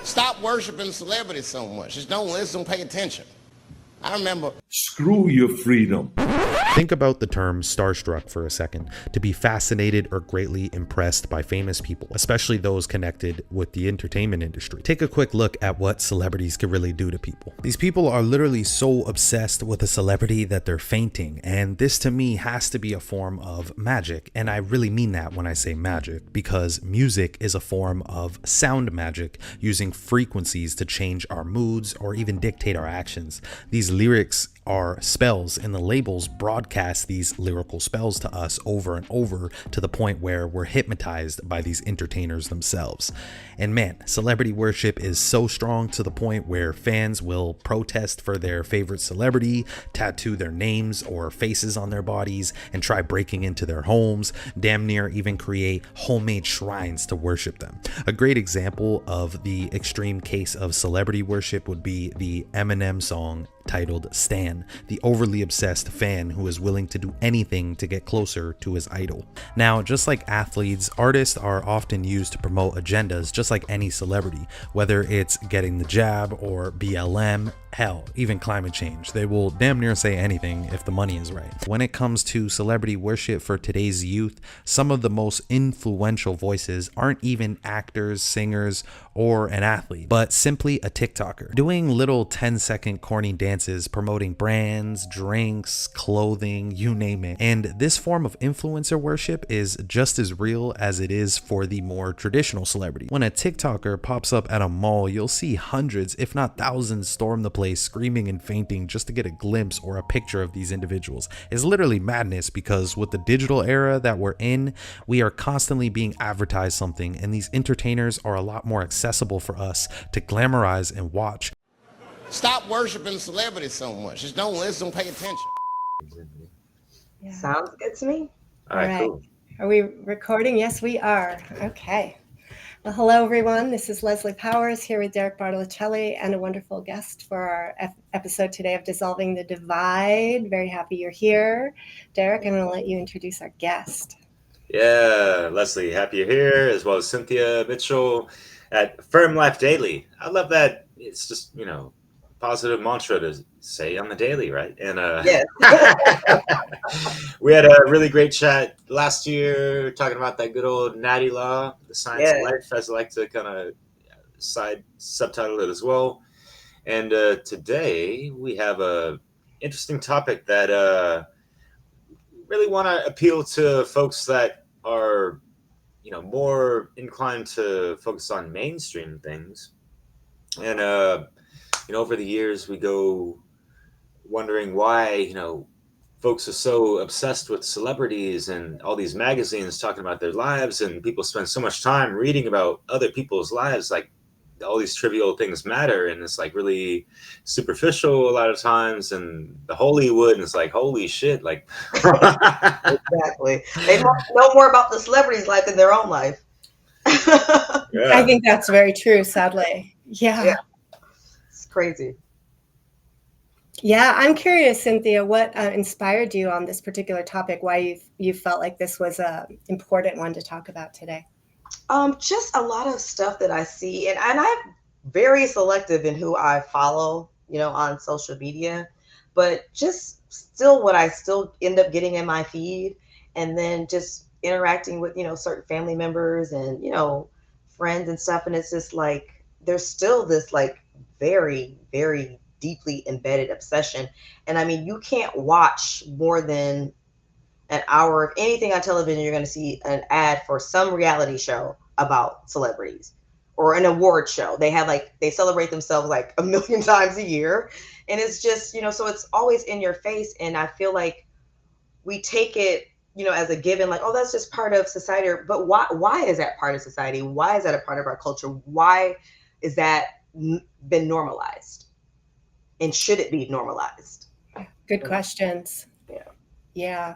Stop worshiping celebrities so much. Just don't listen, pay attention. I remember. Screw your freedom. Think about the term starstruck for a second. To be fascinated or greatly impressed by famous people, especially those connected with the entertainment industry. Take a quick look at what celebrities can really do to people. These people are literally so obsessed with a celebrity that they're fainting, and this to me has to be a form of magic. And I really mean that when I say magic, because music is a form of sound magic, using frequencies to change our moods or even dictate our actions. These lyrics are spells, and the labels broadcast these lyrical spells to us over and over to the point where we're hypnotized by these entertainers themselves. And man, celebrity worship is so strong to the point where fans will protest for their favorite celebrity, tattoo their names or faces on their bodies, and try breaking into their homes, damn near even create homemade shrines to worship them. A great example of the extreme case of celebrity worship would be the Eminem song titled Stan, the overly obsessed fan who is willing to do anything to get closer to his idol. Now, just like athletes, artists are often used to promote agendas just like any celebrity, whether it's getting the jab or BLM, hell, even climate change. They will damn near say anything if the money is right. When it comes to celebrity worship for today's youth, some of the most influential voices aren't even actors, singers, or an athlete, but simply a TikToker doing little 10-second corny dances promoting brands, drinks, clothing, you name it. And this form of influencer worship is just as real as it is for the more traditional celebrity. When a TikToker pops up at a mall, you'll see hundreds, if not thousands, storm the place screaming and fainting just to get a glimpse or a picture of these individuals. It's literally madness, because with the digital era that we're in, we are constantly being advertised something, and these entertainers are a lot more accessible for us to glamorize and watch. Stop worshiping celebrities so much. Just don't listen, pay attention. Yeah. Sounds good to me. All right, cool. Are we recording? Yes, we are. Okay. Well, hello, everyone. This is Leslie Powers here with Derek Bartolocelli and a wonderful guest for our episode today of Dissolving the Divide. Very happy you're here. Derek, I'm going to let you introduce our guest. Yeah, Leslie, happy you're here, as well as Cynthia Mitchell at Firm Life Daily. I love that. It's just, positive mantra to say on the daily, right? And Yes. We had a really great chat last year talking about that good old natty law, the science of life, as I like to kind of subtitle it as well. And today we have a interesting topic that really want to appeal to folks that are, more inclined to focus on mainstream things. And over the years, we go wondering why, folks are so obsessed with celebrities and all these magazines talking about their lives, and people spend so much time reading about other people's lives, like all these trivial things matter, and it's like really superficial a lot of times, and the Hollywood, and it's like, holy shit, like Exactly. They know more about the celebrity's life than their own life. Yeah. I think that's very true, sadly. Yeah. It's crazy. Yeah, I'm curious, Cynthia, what inspired you on this particular topic? Why you felt like this was an important one to talk about today? Just a lot of stuff that I see, and I'm very selective in who I follow, on social media, but just still what I still end up getting in my feed, and then just interacting with, certain family members and, friends and stuff. And it's just like, there's still this like very, very deeply embedded obsession. And I mean, you can't watch more than an hour of anything on television, you're going to see an ad for some reality show about celebrities or an award show. They celebrate themselves like a million times a year. And it's just, so it's always in your face. And I feel like we take it, as a given, like, oh, that's just part of society. But why is that part of society? Why is that a part of our culture? Why is that been normalized? And should it be normalized? Good questions. Yeah. Yeah.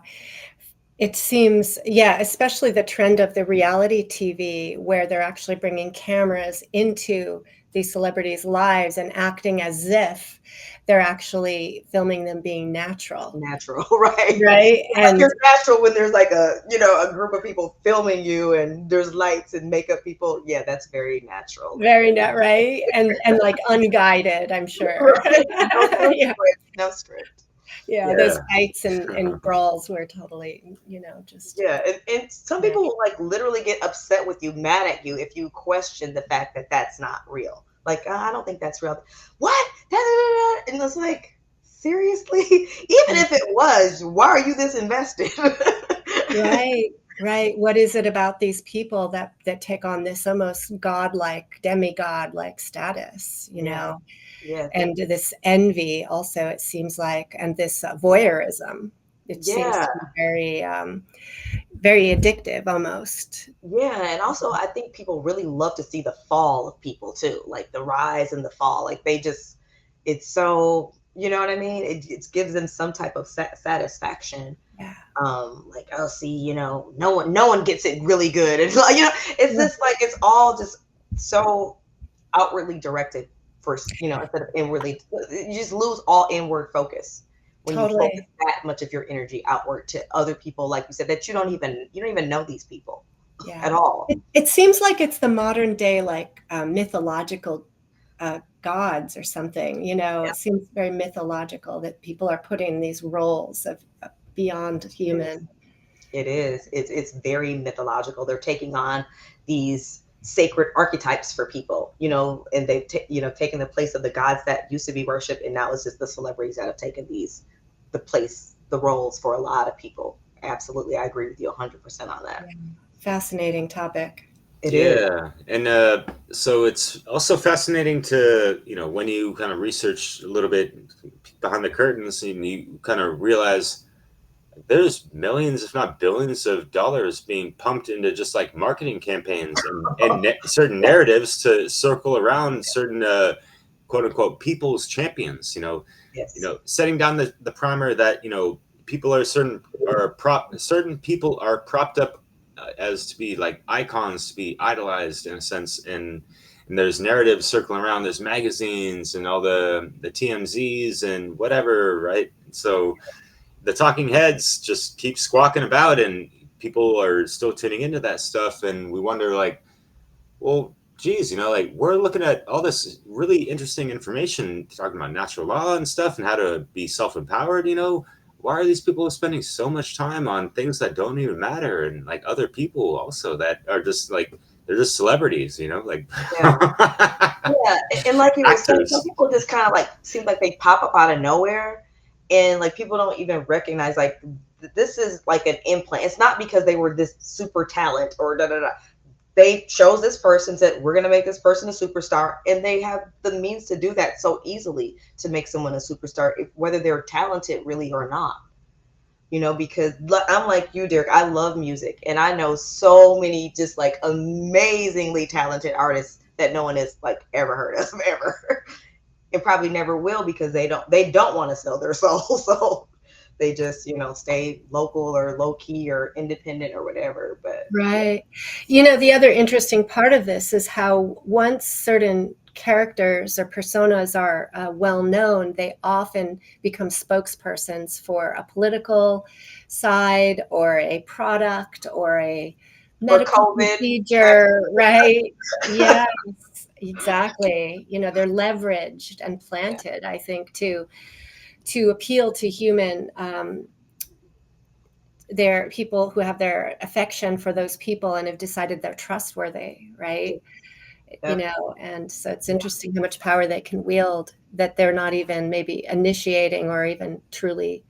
It seems, yeah, especially the trend of the reality TV where they're actually bringing cameras into these celebrities' lives and acting as if they're actually filming them being natural. Natural, right? Right. It's like And you're natural when there's like a group of people filming you and there's lights and makeup people. Yeah, that's very natural. very not right. And like unguided, I'm sure. Right. No, no Yeah. script. No script. Yeah. Yeah. Those fights and brawls were totally, just Yeah, and some yeah. people will like literally get upset with you, mad at you if you question the fact that that's not real. Like, I don't think that's real. What? Da, da, da, da. And it's like, seriously? Even if it was, why are you this invested? Right, right. What is it about these people that take on this almost godlike, demigod-like status, Yeah, yeah, and this envy also, it seems like, and this voyeurism. It seems yeah, to be very, very addictive almost. yeah. And also, I think people really love to see the fall of people too, like the rise and the fall. Like it's so, you know what I mean? It gives them some type of satisfaction. Yeah. Like, oh, see, no one gets it really good. And like, it's just like it's all just so outwardly directed for, instead of inwardly. You just lose all inward focus when you focus Totally. that much of your energy outward to other people, like you said, that you don't even know these people Yeah. at all. It seems like it's the modern day, like, mythological gods or something, Yeah, it seems very mythological that people are putting these roles of beyond it is. human. It is. It's very mythological. They're taking on these sacred archetypes for people, and they've taken the place of the gods that used to be worshipped, and now it's just the celebrities that have taken the roles for a lot of people. Absolutely, I agree with you 100% on that. Yeah. Fascinating topic. It is. Yeah, and so it's also fascinating to when you kind of research a little bit behind the curtains, and you kind of realize there's millions, if not billions, of dollars being pumped into just like marketing campaigns and certain narratives to circle around certain quote unquote people's champions. Yes. Setting down the primer that people are certain people are propped up as to be like icons to be idolized in a sense, and there's narratives circling around. There's magazines and all the TMZs and whatever, right? So the talking heads just keep squawking about, and people are still tuning into that stuff, and we wonder like, well, geez, like we're looking at all this really interesting information talking about natural law and stuff and how to be self-empowered. Why are these people spending so much time on things that don't even matter, and like other people also that are just like they're just celebrities, like Yeah. Yeah, and like you were saying, some actors. people just kind of like seem like they pop up out of nowhere, and like people don't even recognize like this is like an implant. It's not because they were this super talent or da da da. They chose this person, said we're gonna make this person a superstar, and they have the means to do that so easily to make someone a superstar, whether they're talented really or not. Because I'm like you, Derek. I love music, and I know so many just like amazingly talented artists that no one has like ever heard of ever, and probably never will because they don't want to sell their soul, so they just stay local or low key or independent or whatever. But Right. The other interesting part of this is how once certain characters or personas are well known, they often become spokespersons for a political side or a product or a for medical COVID procedure, right? Yes, exactly. They're leveraged and planted, I think, to appeal to human they're people who have their affection for those people and have decided they're trustworthy, right? yeah, And so it's interesting how much power they can wield that they're not even maybe initiating or even truly,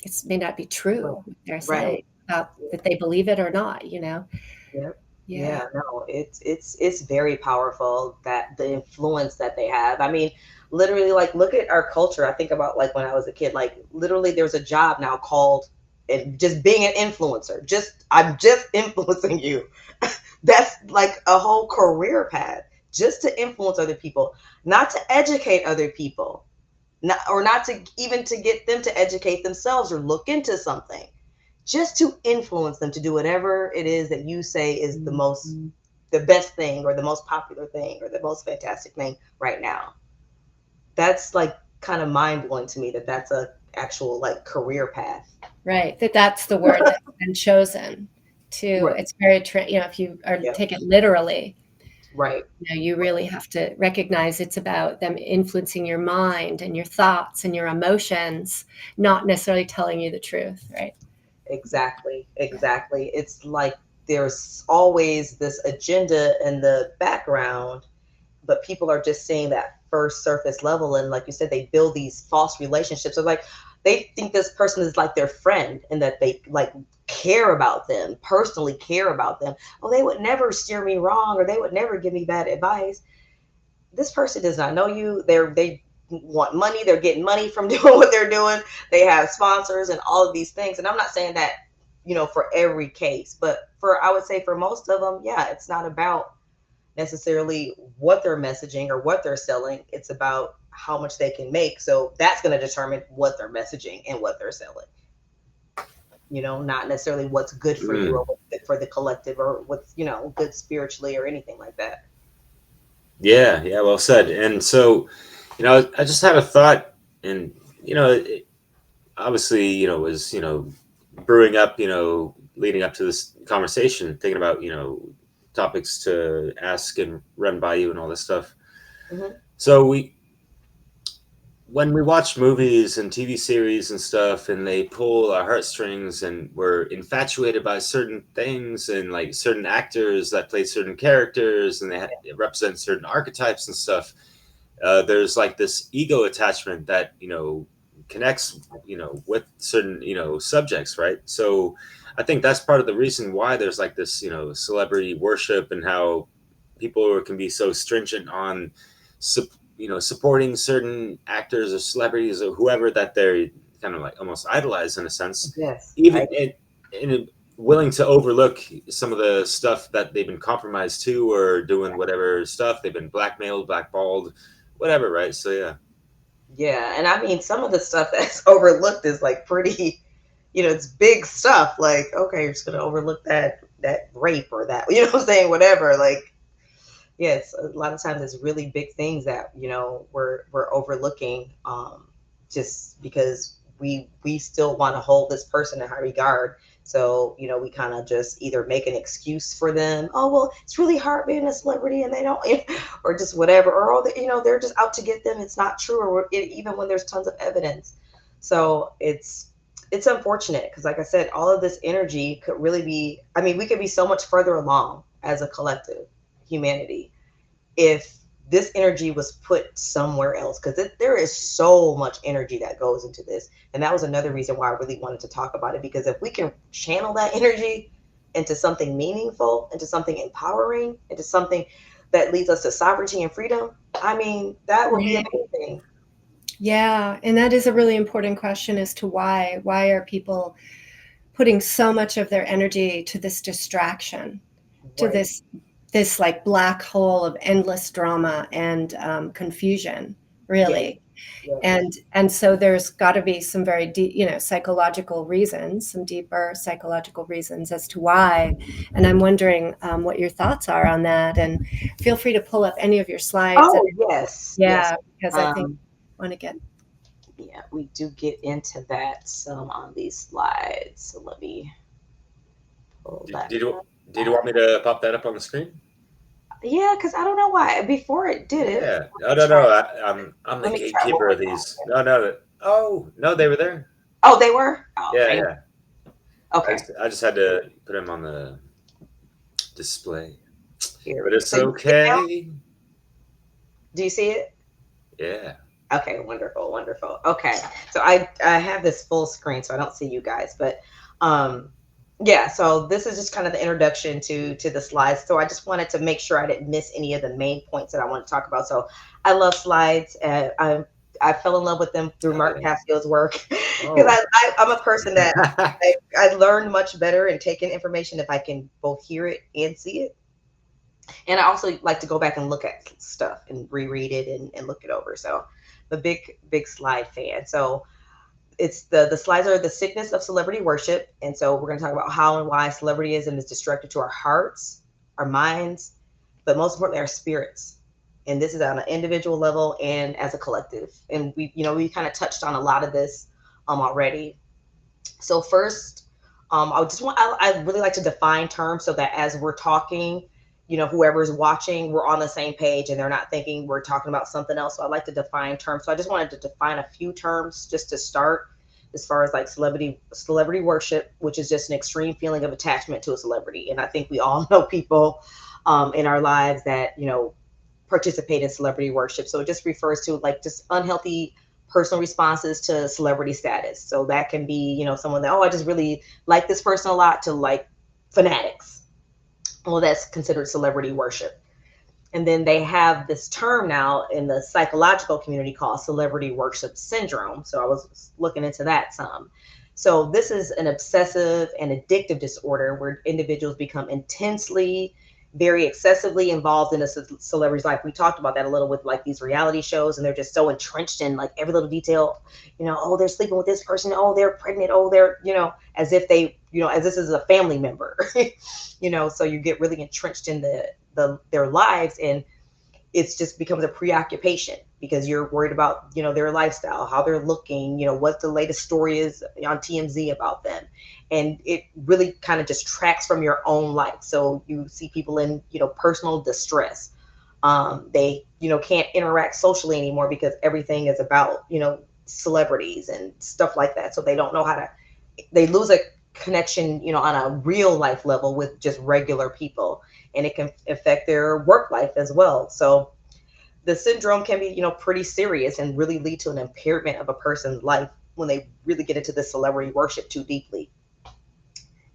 it may not be true what they're right. saying about that they believe it or not, Yep. Yeah. Yeah, no, it's very powerful that the influence that they have. I mean, literally, like look at our culture. I think about like when I was a kid, like literally there's a job now called and just being an influencer. I'm just influencing you. That's like a whole career path just to influence other people, not to educate other people, not to even to get them to educate themselves or look into something. just to influence them to do whatever it is that you say is the best thing or the most popular thing or the most fantastic thing right now. That's like kind of mind blowing to me that that's a actual like career path. Right. That's the word that's been chosen to, Right. it's very, if you take it literally, Right. you really have to recognize it's about them influencing your mind and your thoughts and your emotions, not necessarily telling you the truth. Right. Exactly. It's like there's always this agenda in the background, but people are just seeing that first surface level. And like you said, they build these false relationships. So like they think this person is like their friend and that they like care about them, personally care about them. Oh, they would never steer me wrong or they would never give me bad advice. This person does not know you. They want money. They're getting money from doing what they're doing. They have sponsors and all of these things. And I'm not saying that, for every case, but I would say for most of them, yeah, it's not about necessarily what they're messaging or what they're selling. It's about how much they can make. So that's going to determine what they're messaging and what they're selling. Not necessarily what's good for you or what's good for the collective or what's, good spiritually or anything like that. Yeah, well said. And so, I just had a thought, and it obviously, was brewing up, leading up to this conversation, thinking about topics to ask and run by you and all this stuff. Mm-hmm. So when we watch movies and TV series and stuff, and they pull our heartstrings, and we're infatuated by certain things and like certain actors that play certain characters, and they represent certain archetypes and stuff. There's like this ego attachment that connects with certain subjects, right? So I think that's part of the reason why there's like this celebrity worship, and how people can be so stringent on supporting certain actors or celebrities or whoever that they're kind of like almost idolize in a sense. Yes. Even in willing to overlook some of the stuff that they've been compromised to, or doing whatever stuff they've been blackmailed, blackballed, whatever, right? So Yeah. And I mean, some of the stuff that's overlooked is like pretty, it's big stuff. Like, okay, you're just going to overlook that rape or that, what I'm saying? Whatever. Like, yes, a lot of times it's really big things that, we're overlooking, just because we still want to hold this person in high regard. So, we kind of just either make an excuse for them. Oh, well, it's really hard being a celebrity and they don't, or just whatever, or, they're just out to get them. It's not true. Or even when there's tons of evidence. So it's unfortunate because, like I said, all of this energy could really be, I mean, we could be so much further along as a collective humanity if this energy was put somewhere else, because there is so much energy that goes into this. And that was another reason why I really wanted to talk about it, because if we can channel that energy into something meaningful, into something empowering, into something that leads us to sovereignty and freedom, I mean, that would be amazing. Yeah. And that is a really important question as to why are people putting so much of their energy to this distraction, to this like black hole of endless drama and confusion, really. Yeah. And so there's got to be some very deep, psychological reasons, some deeper psychological reasons as to why. And I'm wondering what your thoughts are on that. And feel free to pull up any of your slides. Oh, yes. Yeah, because I think I want to get. Yeah, we do get into that some on these slides. So let me pull that. Did you want me to pop that up on the screen? Yeah, because I don't know why. Before it did it. Yeah. No. I'm the gatekeeper of these. No. Oh, no, they were there. Oh, they were? Oh, yeah. Okay. I just had to put them on the display. Here. But it's okay. Do you see it? Yeah. Okay, wonderful. Okay. So I have this full screen, so I don't see you guys, but yeah, so this is just kind of the introduction to the slides. So I just wanted to make sure I didn't miss any of the main points that I want to talk about. So I love slides. I fell in love with them through Mark Cassio's work, because I'm a person that I learn much better in taking information if I can both hear it and see it. And I also like to go back and look at stuff and reread it and look it over. So I'm a big slide fan. So it's the slides are the sickness of celebrity worship. And so we're going to talk about how and why celebrityism is destructive to our hearts, our minds, but most importantly, our spirits. And this is on an individual level and as a collective. And we kind of touched on a lot of this already. So first, I really like to define terms so that as we're talking, whoever's watching, we're on the same page and they're not thinking we're talking about something else. So I like to define terms. So I just wanted to define a few terms just to start, as far as like celebrity worship, which is just an extreme feeling of attachment to a celebrity. And I think we all know people in our lives that, participate in celebrity worship. So it just refers to like just unhealthy personal responses to celebrity status. So that can be, someone that, I just really like this person a lot, to like fanatics. Well, that's considered celebrity worship. And then they have this term now in the psychological community called celebrity worship syndrome. So I was looking into that some. So this is an obsessive and addictive disorder where individuals become intensely, very excessively involved in a celebrity's life. We talked about that a little with like these reality shows, and they're just so entrenched in like every little detail, they're sleeping with this person, they're pregnant, they're, as if they, as this is a family member, so you get really entrenched in their lives, and it's just becomes a preoccupation because you're worried about, their lifestyle, how they're looking, what the latest story is on TMZ about them. And it really kind of just tracks from your own life. So you see people in, personal distress. They, can't interact socially anymore because everything is about, celebrities and stuff like that. So they don't know they lose a connection, on a real life level with just regular people. And it can affect their work life as well. So the syndrome can be, pretty serious and really lead to an impairment of a person's life when they really get into the celebrity worship too deeply.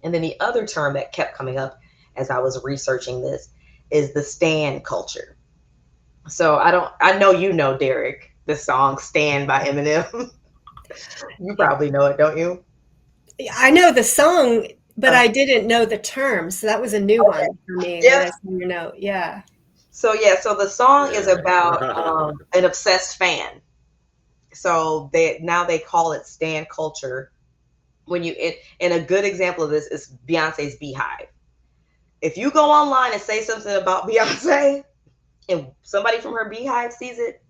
And then the other term that kept coming up as I was researching this is the stan culture. So I know, Derek, the song "Stan" by Eminem. You probably know it, don't you? I know the song, but I didn't know the term. So that was a new one for me. Yeah. Yeah. So the song is about an obsessed fan. So they call it stan culture. And a good example of this is Beyonce's Beehive. If you go online and say something about Beyonce and somebody from her Beehive sees it,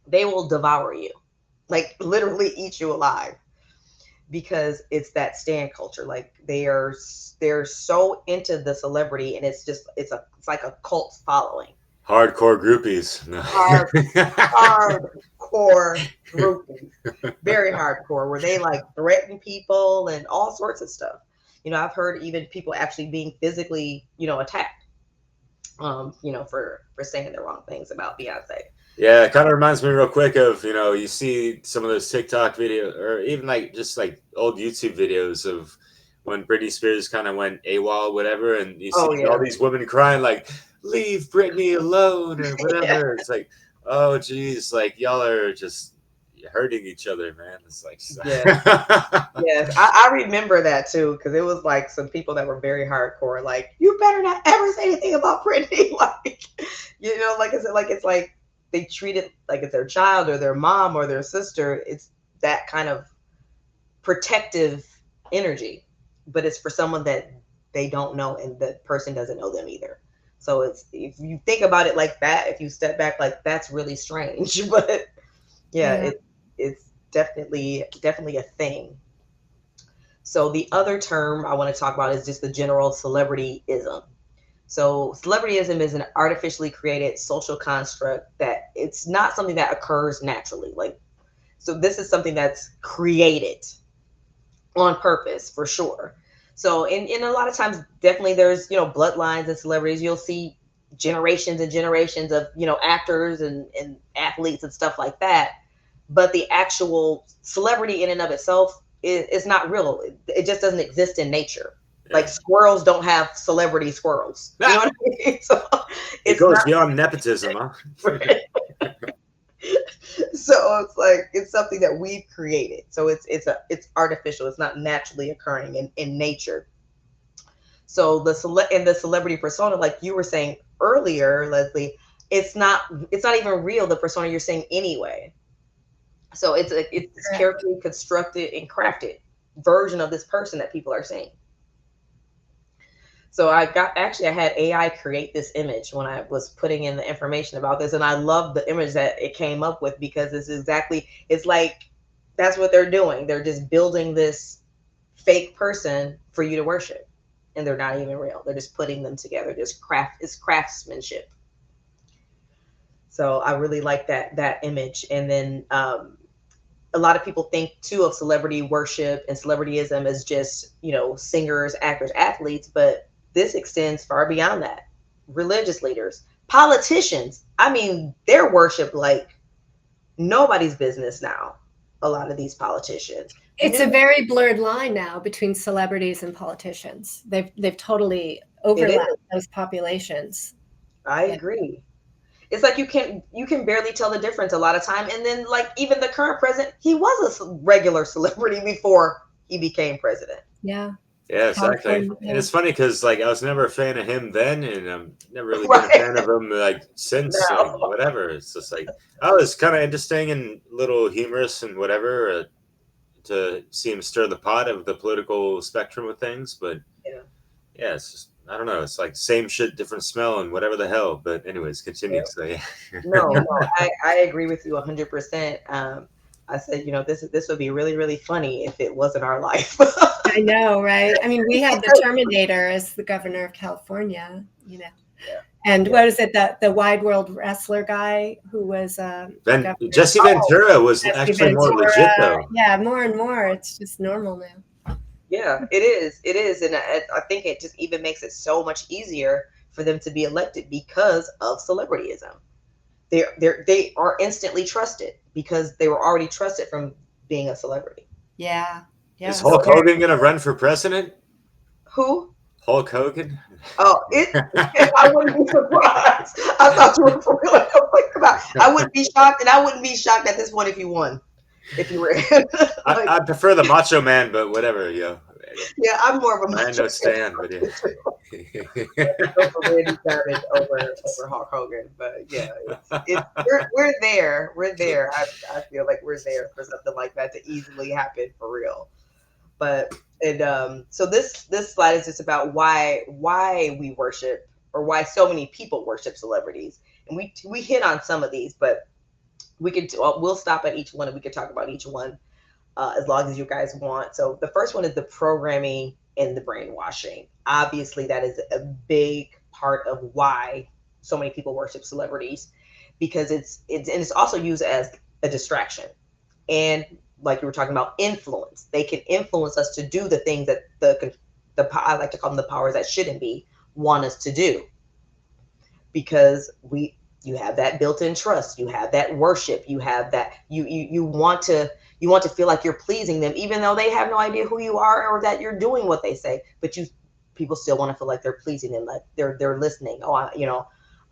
they will devour you, like literally eat you alive, because it's that stan culture. Like they're so into the celebrity, and it's like a cult following. Hardcore groupies. No. Hardcore groupies. Very hardcore, where they like threaten people and all sorts of stuff. I've heard even people actually being physically, attacked, for saying the wrong things about Beyonce. Yeah, it kind of reminds me real quick of, you see some of those TikTok videos, or even like just like old YouTube videos of when Britney Spears kind of went AWOL, whatever, and you see all these women crying like, "Leave Britney alone," or whatever. Yeah. It's like, oh geez, like y'all are just hurting each other, man. It's like, yes, I remember that too, because it was like some people that were very hardcore, like, you better not ever say anything about Britney, like, it's like they treat it like it's their child or their mom or their sister. It's that kind of protective energy, but it's for someone that they don't know, and the person doesn't know them either. So if you think about it like that, if you step back, like, that's really strange. But it's definitely a thing. So the other term I want to talk about is just the general celebrityism. So celebrityism is an artificially created social construct that it's not something that occurs naturally. Like, so this is something that's created on purpose, for sure. So in a lot of times, definitely there's, bloodlines and celebrities. You'll see generations and generations of, actors and athletes and stuff like that. But the actual celebrity in and of itself is not real. It just doesn't exist in nature. Yeah. Like squirrels don't have celebrity squirrels. You know what I mean? So it goes beyond nepotism, huh? So it's like, it's something that we've created. So it's artificial. It's not naturally occurring in nature. So the celebrity persona, like you were saying earlier, Leslie, it's not even real, the persona you're saying anyway. So it's this carefully constructed and crafted version of this person that people are seeing. So I had AI create this image when I was putting in the information about this, and I love the image that it came up with, because it's like that's what they're doing. They're just building this fake person for you to worship, and they're not even real. They're just putting them together. It's craftsmanship. So I really like that image. And then a lot of people think too of celebrity worship and celebrityism as just, singers, actors, athletes, but this extends far beyond that. Religious leaders, politicians. I mean, they're worshiped like nobody's business now. A lot of these politicians. It's a very blurred line now between celebrities and politicians. They've totally overlapped those populations. I agree. It's like you can barely tell the difference a lot of time. And then, like, even the current president, he was a regular celebrity before he became president. Yeah. Yeah, exactly. And it's funny because, like, I was never a fan of him then, and I'm never really been a fan of him, like, since, whatever. It's just like, it's kind of interesting and a little humorous and whatever to see him stir the pot of the political spectrum of things. But, yeah, it's just, I don't know. It's like same shit, different smell, and whatever the hell. But anyways, continue. Yeah. So, yeah. No, I agree with you 100%. I said, this would be really, really funny if it wasn't our life. I know, right? I mean, we had the Terminator as the governor of California, And what is it, the Wide World Wrestler guy who was Jesse Ventura was actually more legit, though. Yeah, more and more. It's just normal now. Yeah, it is. And I think it just even makes it so much easier for them to be elected because of celebrityism. They are instantly trusted because they were already trusted from being a celebrity. Yeah. Is Hulk Hogan going to run for president? Who? Hulk Hogan. Oh, I wouldn't be surprised. I thought you were for real. I wouldn't be shocked, and I wouldn't be shocked at this point if you won. If you ran. I prefer the Macho Man, but whatever, Yeah, I'm more of a Macho Man. I understand, but yeah. Randy Savage over Hulk Hogan, but yeah, we're there. We're there. I feel like we're there for something like that to easily happen for real. But so this slide is just about why we worship, or why so many people worship celebrities, and we hit on some of these, but we'll stop at each one and we could talk about each one as long as you guys want. So the first one is the programming and the brainwashing. Obviously, that is a big part of why so many people worship celebrities, because it's also used as a distraction. And like you were talking about, influence. They can influence us to do the things that I like to call them the powers that shouldn't be, want us to do, because you have that built-in trust, you have that worship, you have that you want to feel like you're pleasing them, even though they have no idea who you are or that you're doing what they say, but people still want to feel like they're pleasing them, like they're listening.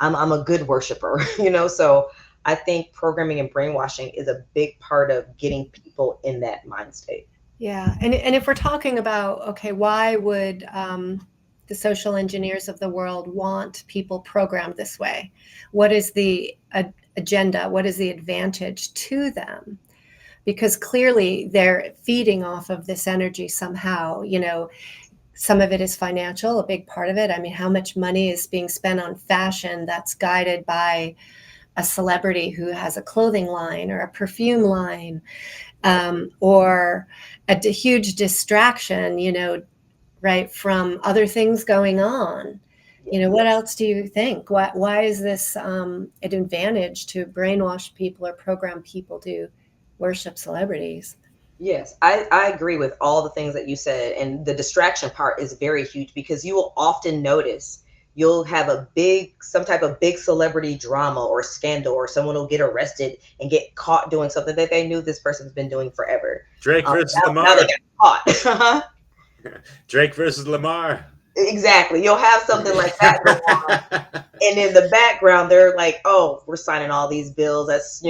I'm a good worshiper, So I think programming and brainwashing is a big part of getting people in that mind state. Yeah, and if we're talking about, okay, why would the social engineers of the world want people programmed this way? What is the agenda? What is the advantage to them? Because clearly they're feeding off of this energy somehow. Some of it is financial, a big part of it. I mean, how much money is being spent on fashion that's guided by a celebrity who has a clothing line or a perfume line, or a huge distraction, right, from other things going on. What else do you think? Why is this an advantage to brainwash people or program people to worship celebrities? Yes, I agree with all the things that you said. And the distraction part is very huge, because you will often notice you'll have some type of big celebrity drama or scandal, or someone will get arrested and get caught doing something that they knew this person's been doing forever. Drake versus Lamar. Now they got caught. Drake versus Lamar. Exactly. You'll have something like that go on. And in the background, they're like, oh, we're signing all these bills that's,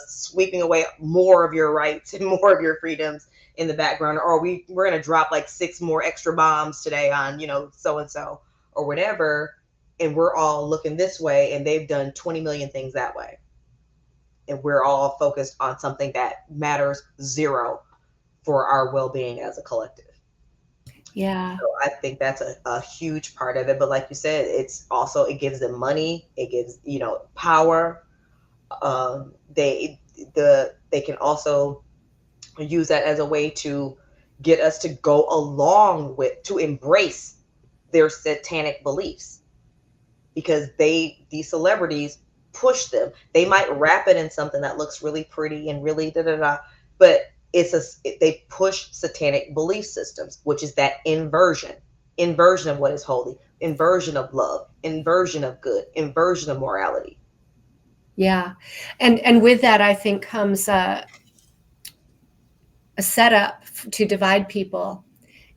sweeping away more of your rights and more of your freedoms in the background. Or we're going to drop like 6 more extra bombs today on, so-and-so or whatever. And we're all looking this way, and they've done 20 million things that way. and we're all focused on something that matters zero for our well-being as a collective. Yeah. So I think that's a huge part of it. But like you said, it's also, it gives them money, it gives, power. They can also use that as a way to get us to go along with, to embrace their satanic beliefs, because these celebrities push them. They might wrap it in something that looks really pretty and really da da da, but they push satanic belief systems, which is that inversion of what is holy, inversion of love, inversion of good, inversion of morality. Yeah. And with that, I think comes a setup to divide people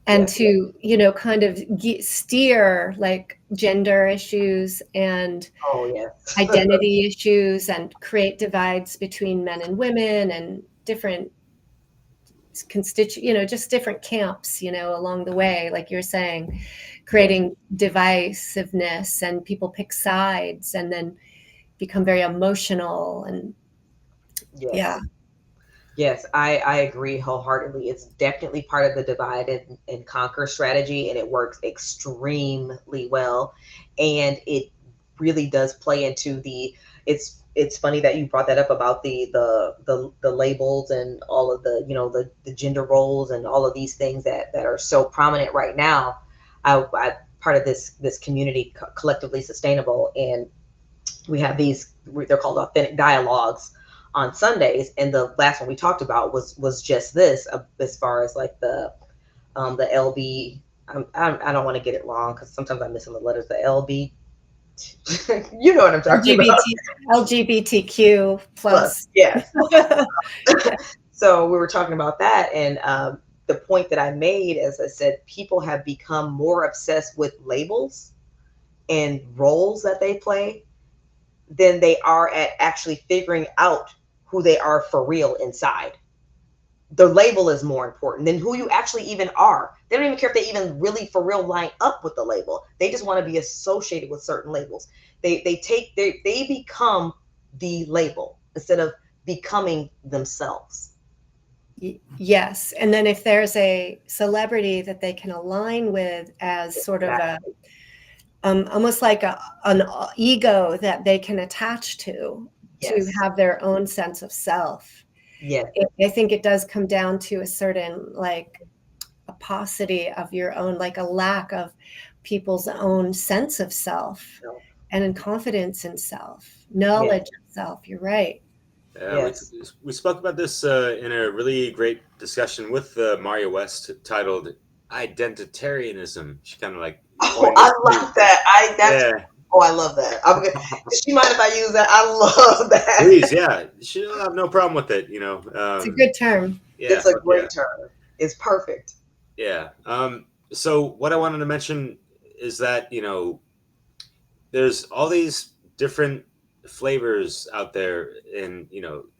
and to, kind of steer like gender issues and Oh yes. identity issues, and create divides between men and women and different just different camps, along the way, like you're saying, creating divisiveness, and people pick sides and then become very emotional. And Yes. yeah. Yes, I agree wholeheartedly. It's definitely part of the divide and conquer strategy, and it works extremely well. And it really does play into it's funny that you brought that up about the labels and all of the gender roles and all of these things that are so prominent right now. I part of this community, collectively sustainable, and we have they're called authentic dialogues on Sundays, and the last one we talked about was just this, as far as like the LB. I don't want to get it wrong because sometimes I miss some of the letters. The LB, you know what I'm talking about. LGBTQ plus. Yes. So we were talking about that, and the point that I made, as I said, people have become more obsessed with labels and roles that they play than they are at actually figuring out who they are for real inside. The label is more important than who you actually even are. They don't even care if they even really for real line up with the label. They just want to be associated with certain labels. They become the label instead of becoming themselves. Yes. And then if there's a celebrity that they can align with as sort of a almost like an ego that they can attach to have their own sense of self. Yes. I think it does come down to a certain like a paucity of your own, like a lack of people's own sense of self and confidence in self, knowledge of self. You're right. We spoke about this in a really great discussion with Maria West titled Identitarianism. She kind of like, I love that. Oh, I love that. Does she mind if I use that? I love that. Please, yeah. She'll have no problem with it, it's a good term. Yeah, it's a great term. It's perfect. Yeah. So what I wanted to mention is that, there's all these different flavors out there, and,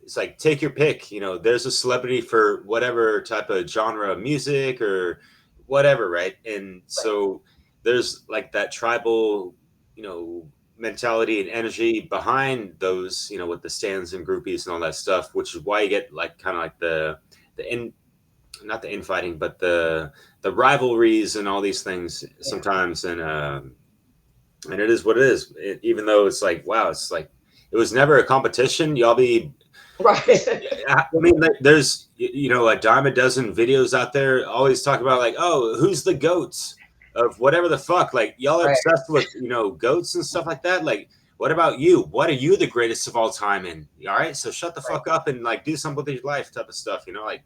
it's like, take your pick. There's a celebrity for whatever type of genre of music or whatever, right? And so there's like that tribal, mentality and energy behind those, with the stands and groupies and all that stuff, which is why you get like kind of like not the infighting, but the rivalries and all these things sometimes, and it is what it is. Even though it's like, wow, it's like it was never a competition. Y'all be right. I mean, there's a dime a dozen videos out there always talk about like, oh, who's the goats of whatever the fuck. Like, y'all are obsessed with goats and stuff like that. Like, what about you? What are you the greatest of all time in? All right, so shut the fuck up and like do something with your life, type of stuff. Like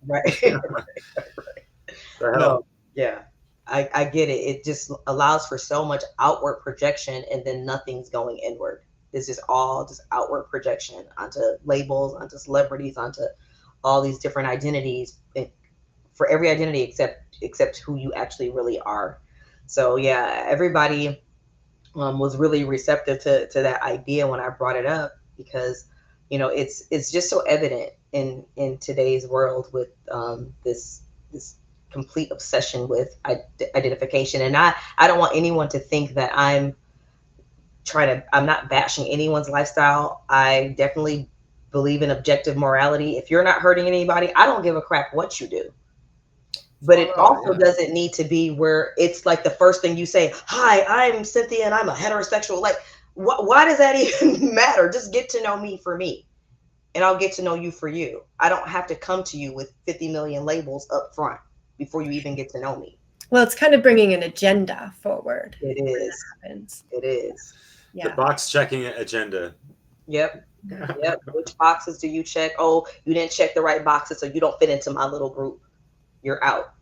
No, yeah, I get it. It just allows for so much outward projection, and then nothing's going inward. This is all just outward projection onto labels, onto celebrities, onto all these different identities, for every identity except who you actually really are. So yeah, everybody was really receptive to that idea when I brought it up, because it's just so evident in today's world with this complete obsession with identification. And I don't want anyone to think that I'm not bashing anyone's lifestyle. I definitely believe in objective morality. If you're not hurting anybody, I don't give a crap what you do. But it also doesn't need to be where it's like the first thing you say, hi, I'm Cynthia and I'm a heterosexual. Like, why does that even matter? Just get to know me for me, and I'll get to know you for you. I don't have to come to you with 50 million labels up front before you even get to know me. Well, it's kind of bringing an agenda forward. It is. It is. Yeah. The box checking agenda. Yep. Yep. Which boxes do you check? Oh, you didn't check the right boxes, so you don't fit into my little group. You're out.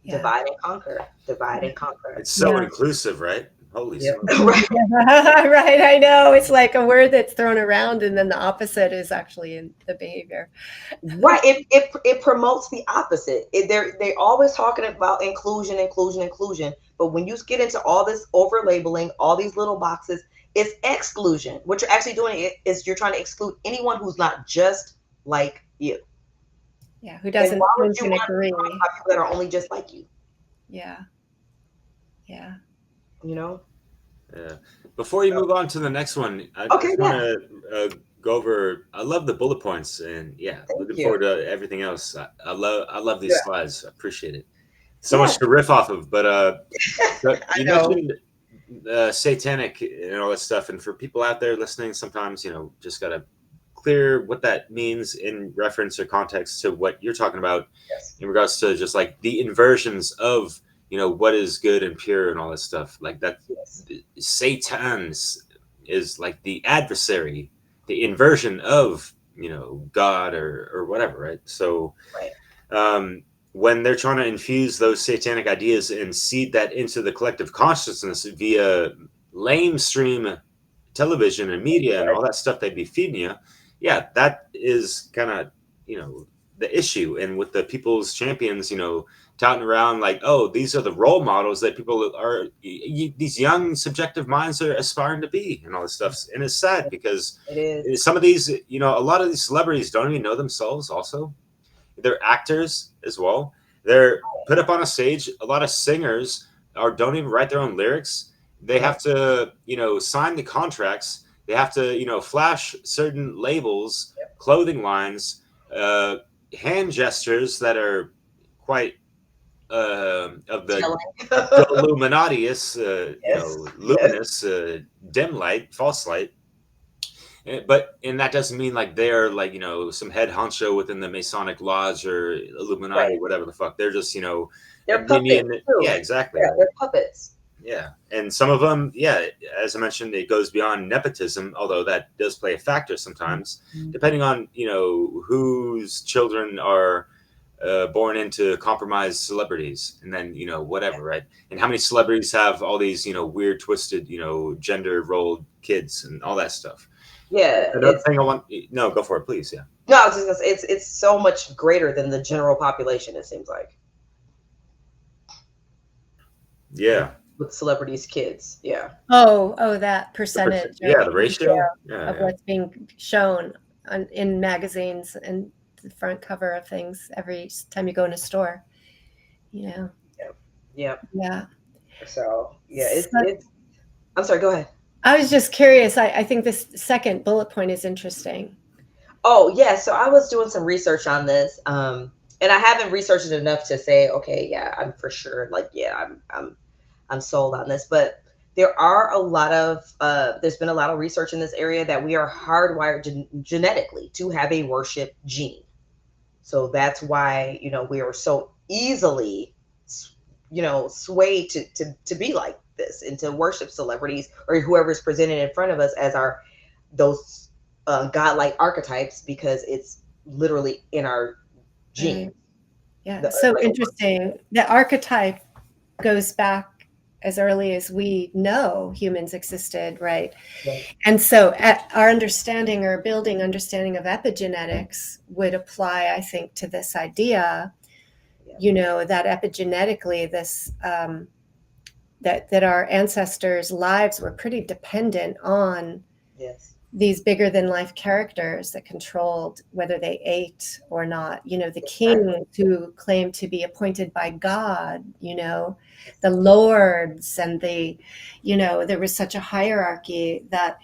Yeah. Divide and conquer. Divide and conquer. It's so inclusive, right? Holy shit. Right. Right. I know. It's like a word that's thrown around, and then the opposite is actually in the behavior. Right. It promotes the opposite. They're always talking about inclusion. But when you get into all this over labeling, all these little boxes, it's exclusion. What you're actually doing is you're trying to exclude anyone who's not just like you. Yeah, who doesn't agree? People that are only just like you. Yeah. Yeah. You know. Yeah. Before you move on to the next one, I just want to go over. I love the bullet points, and looking forward to everything else. I love these slides. I appreciate it. So much to riff off of, but you mentioned satanic and all that stuff, and for people out there listening, sometimes just gotta clear what that means in reference or context to what you're talking about in regards to just like the inversions of what is good and pure and all that stuff like that. Satan is like the adversary, the inversion of God or whatever, right? So when they're trying to infuse those satanic ideas and seed that into the collective consciousness via lamestream television and media and all that stuff they'd be feeding you, that is kind of the issue. And with the people's champions touting around like, oh, these are the role models that people are, these young subjective minds are aspiring to be and all this stuff. And it's sad because some of these a lot of these celebrities don't even know themselves. Also, they're actors as well. They're put up on a stage. A lot of singers don't even write their own lyrics. They have to sign the contracts. They have to flash certain labels, clothing lines, hand gestures that are quite of the Illuminatius, luminous, dim light, false light. But that doesn't mean like they're like some head honcho within the Masonic Lodge or Illuminati, whatever the fuck. They're just they're puppets. Yeah, exactly. Yeah, they're puppets. Yeah, and some of them, as I mentioned, it goes beyond nepotism, although that does play a factor sometimes, depending on whose children are born into compromised celebrities, and then whatever, right? And how many celebrities have all these weird, twisted gender role kids and all that stuff. Yeah. Another thing I want go for it, please. Yeah. No, I was just gonna say it's so much greater than the general population. It seems like. Yeah. With celebrities' kids, Oh, that percentage. The ratio of what's being shown in magazines and the front cover of things every time you go in a store. Yeah. So it's. I'm sorry. Go ahead. I was just curious. I think this second bullet point is interesting. Oh yeah. So I was doing some research on this, and I haven't researched it enough to say, okay, I'm for sure. Like, I'm sold on this, but there are a lot of there's been a lot of research in this area that we are hardwired genetically to have a worship gene. So that's why we are so easily swayed to be like this and to worship celebrities or whoever's presented in front of us as those godlike archetypes, because it's literally in our gene. So interesting. The archetype goes back as early as we know humans existed, right? And so our understanding or building understanding of epigenetics would apply, I think, to this idea, that epigenetically this that our ancestors' lives were pretty dependent on these bigger than life characters that controlled whether they ate or not. The kings who claimed to be appointed by God, the lords, and there was such a hierarchy that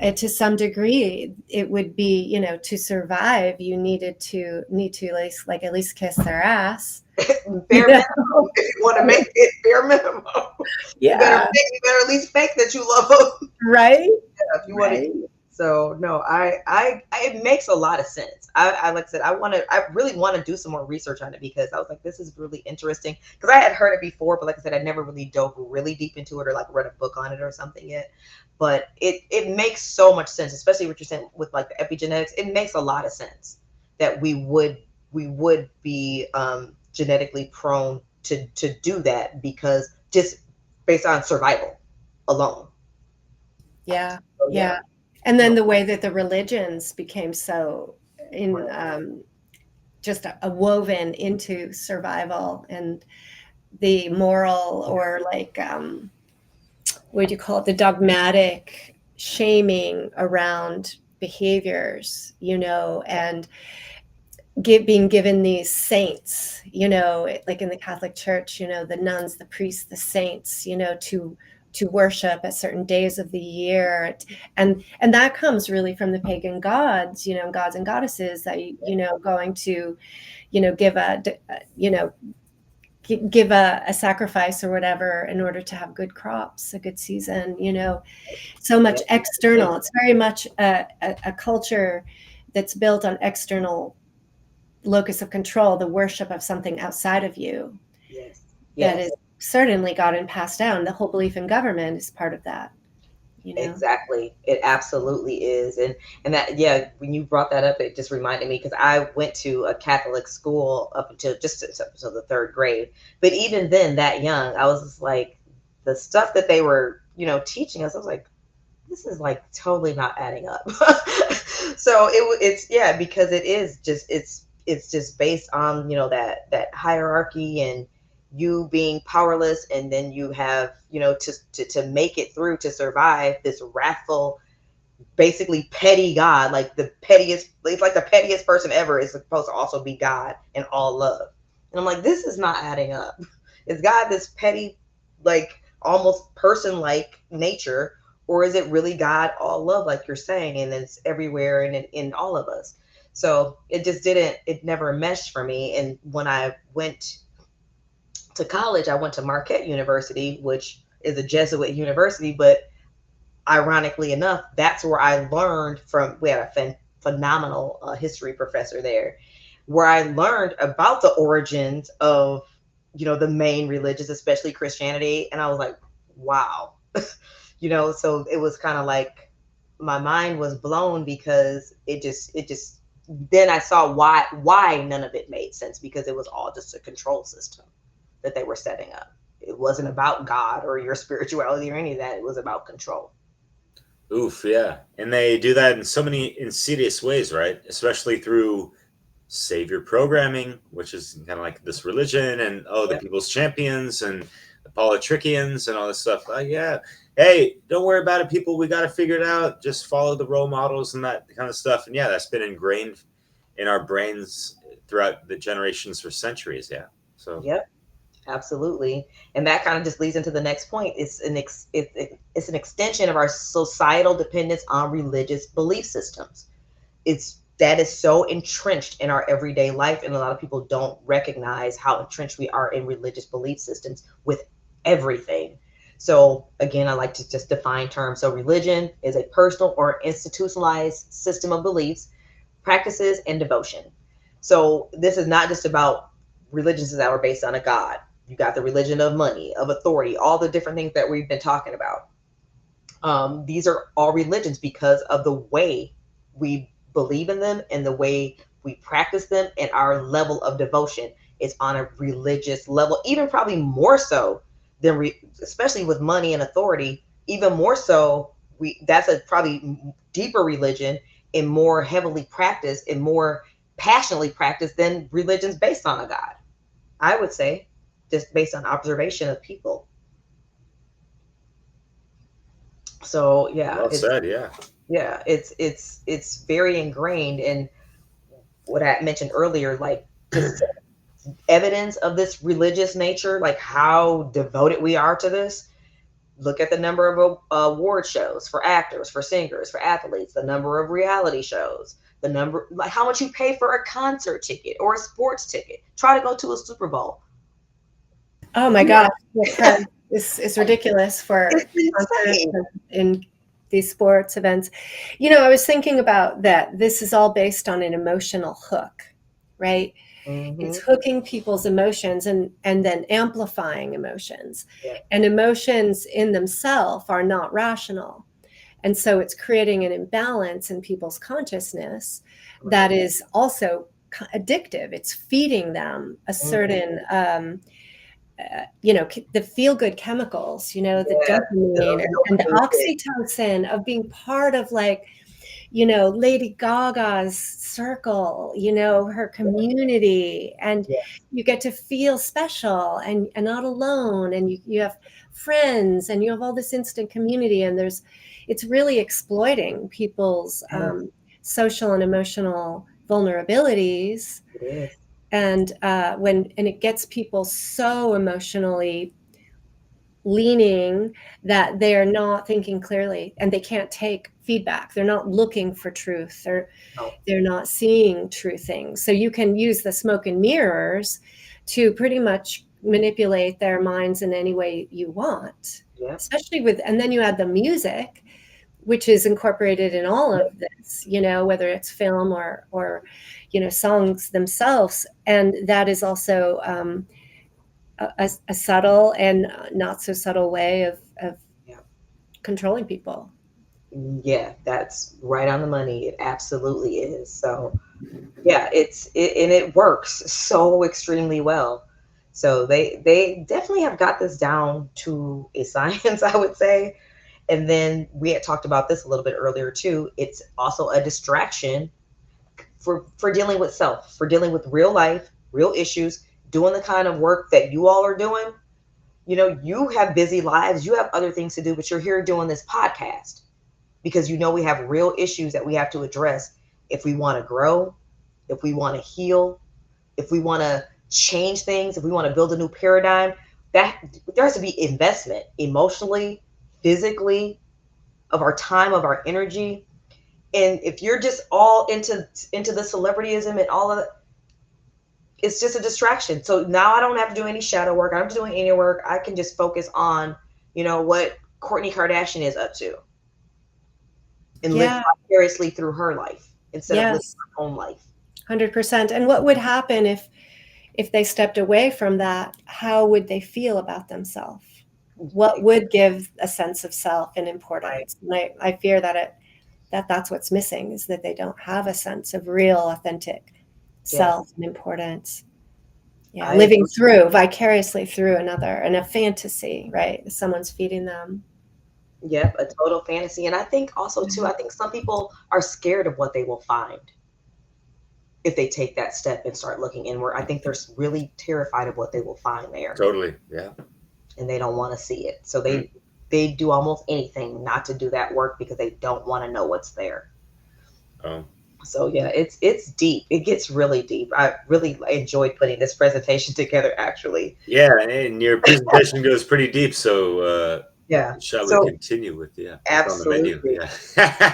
to some degree, it would be, you know, to survive, you need to at least kiss their ass. Bare minimum. If you want to make it bare minimum, Yeah. you better at least fake that you love them. Right. Yeah, if you want to. So no, it makes a lot of sense. I like I said, I really want to do some more research on it, because I was like, this is really interesting, because I had heard it before, but like I said, I never really dove really deep into it or like read a book on it or something yet. But it makes so much sense, especially what you're saying with like the epigenetics. It makes a lot of sense that we would be genetically prone to do that, because just based on survival alone. Yeah. So, Yeah. And then the way that the religions became so just a woven into survival, and the moral, or like what do you call it, the dogmatic shaming around behaviors, you know, and being given these saints, you know, like in the Catholic Church, you know, the nuns, the priests, the saints, you know, to worship at certain days of the year. And that comes really from the pagan gods, you know, gods and goddesses that, you know, going to, you know, give a sacrifice or whatever in order to have good crops, a good season, you know. So much external. It's very much a culture that's built on external locus of control, the worship of something outside of you. Yes. That is certainly gotten passed down. The whole belief in government is part of that. You know? Exactly. It absolutely is. And that, yeah, when you brought that up, it just reminded me, because I went to a Catholic school up until just until the third grade. But even then, that young, I was just like, the stuff that they were, you know, teaching us, I was like, this is like totally not adding up. So it's yeah, because it is just it's just based on, you know, that hierarchy, and you being powerless, and then you have, you know, to make it through, to survive, this wrathful, basically petty God, like the pettiest, it's like the pettiest person ever is supposed to also be God and all love. And I'm like, this is not adding up. Is God this petty, like almost person like nature, or is it really God all love, like you're saying, and it's everywhere and in all of us? So it never meshed for me. And when I went to college, I went to Marquette University, which is a Jesuit university, but ironically enough, that's where I learned from. We had a phenomenal history professor there, where I learned about the origins of, you know, the main religions, especially Christianity. And I was like, wow, you know, so it was kind of like my mind was blown, because it just then I saw why none of it made sense, because it was all just a control system that they were setting up. It wasn't about God or your spirituality or any of that. It was about control. Oof, yeah. And they do that in so many insidious ways, right? Especially through savior programming, which is kind of like this religion, and the people's champions and the politricians and all this stuff. Yeah. Hey, don't worry about it, people. We got to figure it out. Just follow the role models and that kind of stuff. And yeah, that's been ingrained in our brains throughout the generations for centuries. Yeah. So. Yep. Absolutely. And that kind of just leads into the next point. It's an extension of our societal dependence on religious belief systems. That is so entrenched in our everyday life, and a lot of people don't recognize how entrenched we are in religious belief systems with everything. So again, I like to just define terms. So religion is a personal or institutionalized system of beliefs, practices, and devotion. So this is not just about religions that are based on a God. You got the religion of money, of authority, all the different things that we've been talking about. These are all religions because of the way we believe in them and the way we practice them, and our level of devotion is on a religious level, even probably more so than especially with money and authority, even more so. That's a probably deeper religion and more heavily practiced and more passionately practiced than religions based on a God, I would say, just based on observation of people. So yeah, Well said. Yeah. Yeah, it's very ingrained in what I mentioned earlier, like just evidence of this religious nature, like how devoted we are to this. Look at the number of award shows for actors, for singers, for athletes, the number of reality shows, the number, like how much you pay for a concert ticket or a sports ticket. Try to go to a Super Bowl. Oh my gosh, the price is ridiculous for It's concerts insane. in these sports events. You know, I was thinking about that. This is all based on an emotional hook, right? It's hooking people's emotions and then amplifying emotions. Yeah. And emotions in themselves are not rational. And so it's creating an imbalance in people's consciousness that is also addictive. It's feeding them a certain the feel-good chemicals, the Yeah. dopamine and the oxytocin of being part of, like, Lady Gaga's circle, her community, and Yeah. you get to feel special and not alone, and you have friends, and you have all this instant community, and it's really exploiting people's social and emotional vulnerabilities. It is. And it gets people so emotionally leaning that they're not thinking clearly, and they can't take feedback. They're not looking for truth. They're not seeing true things. So you can use the smoke and mirrors to pretty much manipulate their minds in any way you want. Yeah. Especially and then you add the music, which is incorporated in all of this, whether it's film or songs themselves. And that is also a subtle and not so subtle way of controlling people. Yeah, that's right on the money. It absolutely is. So yeah, and it works so extremely well. So they definitely have got this down to a science, I would say. And then we had talked about this a little bit earlier too. It's also a distraction for dealing with self, for dealing with real life, real issues, doing the kind of work that you all are doing. You have busy lives, you have other things to do, but you're here doing this podcast because we have real issues that we have to address if we want to grow, if we want to heal, if we want to change things, if we want to build a new paradigm. That there has to be investment emotionally, physically, of our time, of our energy. And if you're just all into the celebrityism and all of it, it's just a distraction. So now I don't have to do any shadow work. I'm not doing any work. I can just focus on, what Kourtney Kardashian is up to and live vicariously through her life instead of living her own life. 100%. And what would happen if they stepped away from that? How would they feel about themselves? What would give a sense of self and importance? Right. And I fear that's what's missing, is that they don't have a sense of real, authentic self and importance. Yeah, living vicariously through another, and a fantasy, right? Someone's feeding them. Yep, a total fantasy. And I think also too, I think some people are scared of what they will find if they take that step and start looking inward. I think they're really terrified of what they will find there. Totally, yeah. And they don't want to see it. So they do almost anything not to do that work because they don't want to know what's there. Oh. So yeah, it's deep. It gets really deep. I really enjoyed putting this presentation together, actually. Yeah, and your presentation goes pretty deep. So shall we continue with absolutely. On the menu? Yeah.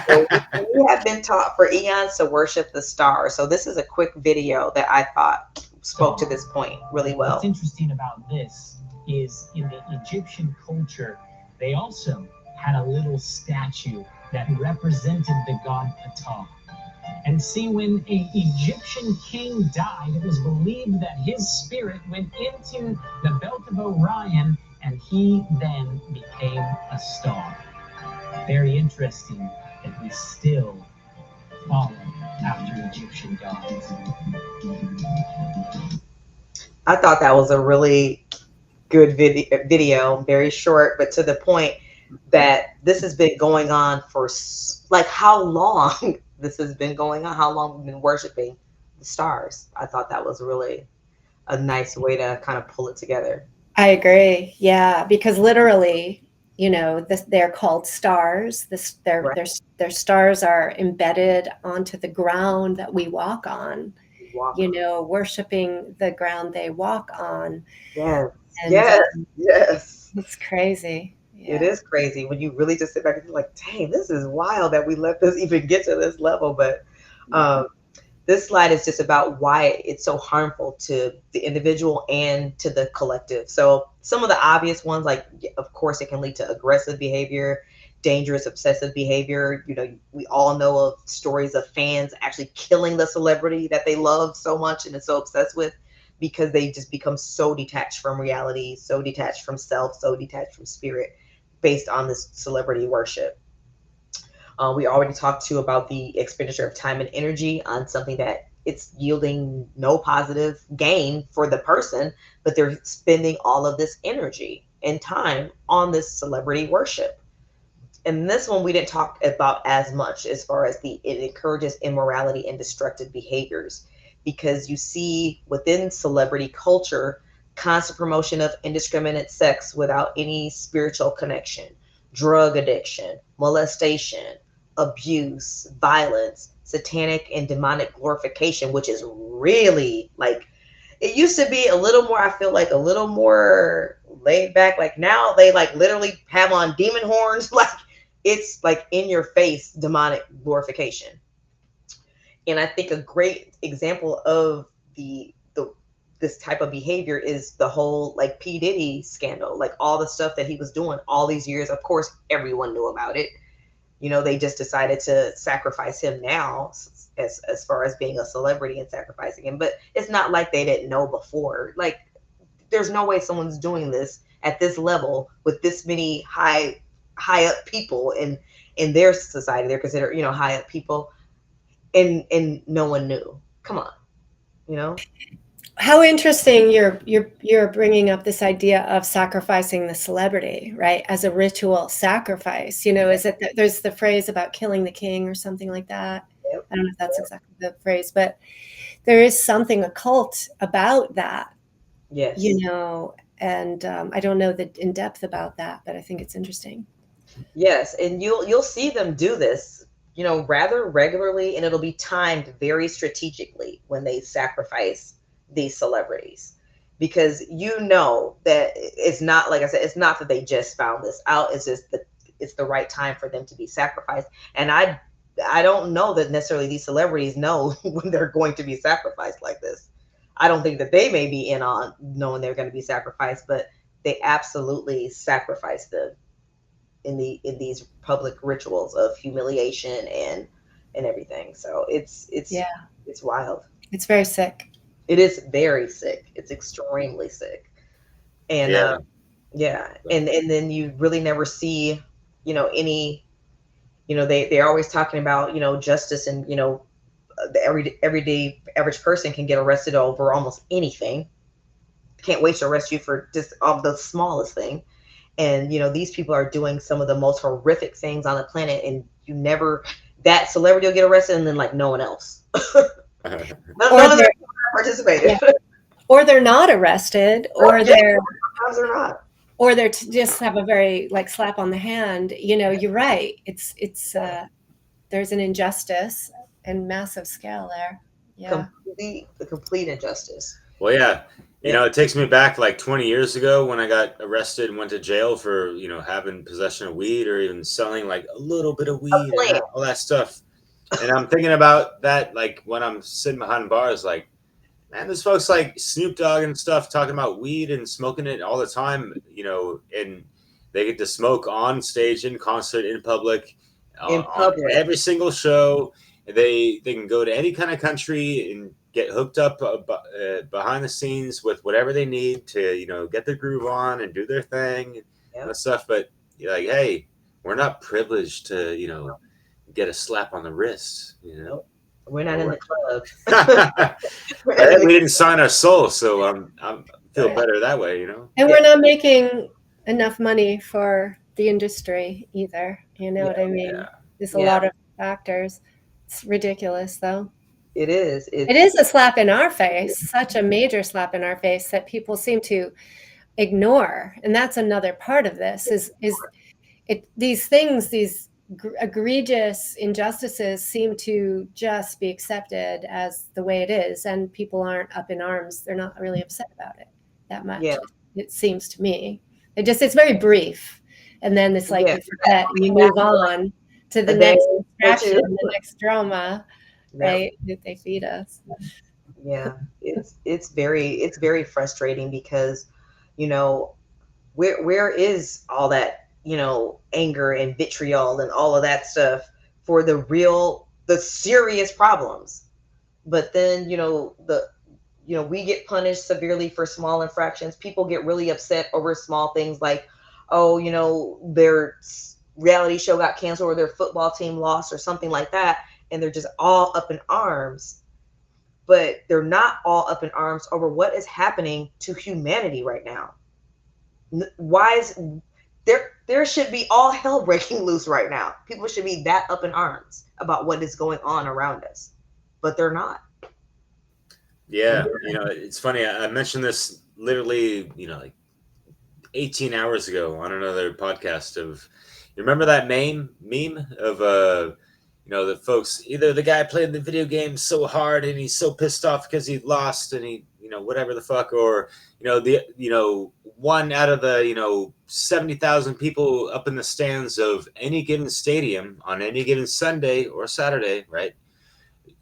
So we have been taught for eons to worship the stars. So this is a quick video that I thought spoke to this point really well. What's interesting about this is in the Egyptian culture, they also had a little statue that represented the god Ptah. And see, when an Egyptian king died, it was believed that his spirit went into the belt of Orion, and he then became a star. Very interesting that we still follow after Egyptian gods. I thought that was a really good video, very short, but to the point, that this has been going on for like how long this has been going on, how long we've been worshiping the stars. I thought that was really a nice way to kind of pull it together. I agree. Yeah, because literally, they're called stars. Their stars are embedded onto the ground that we walk on. Worshiping the ground they walk on. Yes. And, yes. It's crazy. It is crazy when you really just sit back and feel like, dang, this is wild that we let this even get to this level. But this slide is just about why it's so harmful to the individual and to the collective. So some of the obvious ones, like, of course, it can lead to aggressive behavior, dangerous, obsessive behavior. You know, we all know of stories of fans actually killing the celebrity that they love so much and is so obsessed with, because they just become so detached from reality, so detached from self, so detached from spirit, based on this celebrity worship. We already talked to about the expenditure of time and energy on something that it's yielding no positive gain for the person, but they're spending all of this energy and time on this celebrity worship. And this one we didn't talk about as much, as far as it encourages immorality and destructive behaviors, because you see within celebrity culture constant promotion of indiscriminate sex without any spiritual connection, drug addiction, molestation, abuse, violence, satanic and demonic glorification, which is really like, it used to be a little more, I feel like a little more laid back. Like now they like literally have on demon horns. Like it's like in your face demonic glorification. And I think a great example of this type of behavior is the whole like P. Diddy scandal, like all the stuff that he was doing all these years. Of course, everyone knew about it. You know, they just decided to sacrifice him now, as far as being a celebrity and sacrificing him. But it's not like they didn't know before. Like, there's no way someone's doing this at this level with this many high up people in their society. They're considered, you know, high up people, and no one knew. Come on, you know. How interesting you're bringing up this idea of sacrificing the celebrity, right, as a ritual sacrifice. You know, is it that there's the phrase about killing the king or something like that? Yep. I don't know if that's exactly the phrase, but there is something occult about that. Yes. You know, and I don't know the in depth about that, but I think it's interesting. Yes, and you'll see them do this, you know, rather regularly, and it'll be timed very strategically when they sacrifice these celebrities, because you know that it's not, like I said, it's not that they just found this out. It's just that it's the right time for them to be sacrificed. And I don't know that necessarily these celebrities know when they're going to be sacrificed like this. I don't think that they may be in on knowing they're going to be sacrificed, but they absolutely sacrifice them in these public rituals of humiliation and everything. So it's wild. It's very sick. It is very sick. It's extremely sick. And and then you really never see, you know, any, you know, they're always talking about, you know, justice, and you know, the everyday average person can get arrested over almost anything. Can't wait to arrest you for just the smallest thing. And you know, these people are doing some of the most horrific things on the planet, and you never, that celebrity will get arrested and then like no one else. None of them participated. Yeah. Or they're not arrested, or they're or they're just have a very like slap on the hand. You know, you're right. It's there's an injustice and massive scale there. Yeah. Complete injustice. Well, yeah. You know, it takes me back like 20 years ago when I got arrested and went to jail for, you know, having possession of weed, or even selling like a little bit of weed and all that stuff. And I'm thinking about that, like when I'm sitting behind bars, like, man, there's folks like Snoop Dogg and stuff talking about weed and smoking it all the time, you know, and they get to smoke on stage, in concert, in public, on every single show. They can go to any kind of country and get hooked up behind the scenes with whatever they need to, you know, get their groove on and do their thing and stuff. But you're like, hey, we're not privileged to, you know, get a slap on the wrist, you know. We're not in the club. We didn't sign our soul, so I'm feel better that way, you know. And we're not making enough money for the industry either. You know what I mean? There's a lot of factors. It's ridiculous, though. It is. It is a slap in our face, such a major slap in our face that people seem to ignore. And that's another part of this is these things, these egregious injustices seem to just be accepted as the way it is, and people aren't up in arms. They're not really upset about it that much. It seems to me. It's very brief. and then it's like Yeah. you forget and you move on to the A day next or distraction, two. the next drama, Yep. right? That they feed us. Yeah, it's very frustrating because, you know, where is all that, you know, anger and vitriol and all of that stuff for the serious problems? But then, you know, we get punished severely for small infractions. People get really upset over small things like, oh, you know, their reality show got canceled or their football team lost or something like that, and they're just all up in arms. But they're not all up in arms over what is happening to humanity right now. Why is there should be all hell breaking loose right now. People should be that up in arms about what is going on around us, but they're not. Yeah, you know, it's funny. I mentioned this literally, you know, like 18 hours ago on another podcast of, you remember that meme of you know, the folks, either the guy played the video game so hard and he's so pissed off because he lost and he, you know, whatever the fuck, or, you know, the, you know, one out of the, you know, 70,000 people up in the stands of any given stadium on any given Sunday or Saturday, right?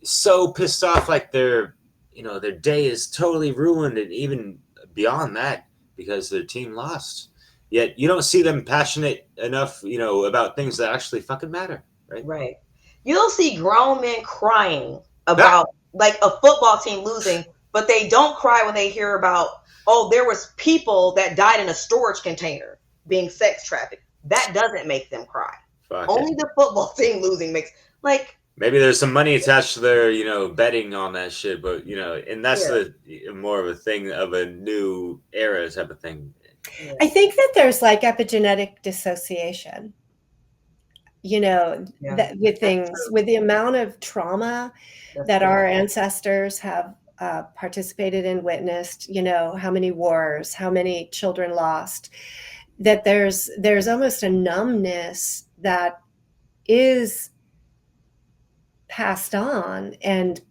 So pissed off, like their, you know, their day is totally ruined, and even beyond that because their team lost. Yet you don't see them passionate enough, you know, about things that actually fucking matter, right? Right. You'll see grown men crying Ah, about like a football team losing, but they don't cry when they hear about, oh, there was people that died in a storage container being sex trafficked. That doesn't make them cry. fuck Only it. the football team losing makes, like, Maybe there's some money attached to their, you know, betting on that shit, but you know, and that's yeah, the more of a thing of a new era type of thing. yeah, I think that there's like epigenetic dissociation, you know, yeah. that with That's things, true. with the amount of trauma That's that true. our ancestors have participated in, witnessed, you know, how many wars, how many children lost, that there's almost a numbness that is passed on and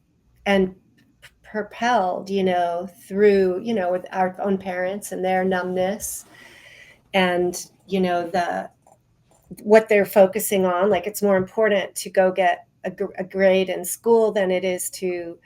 propelled, you know, through, you know, with our own parents and their numbness and, you know, the what they're focusing on. Like it's more important to go get a grade in school than it is to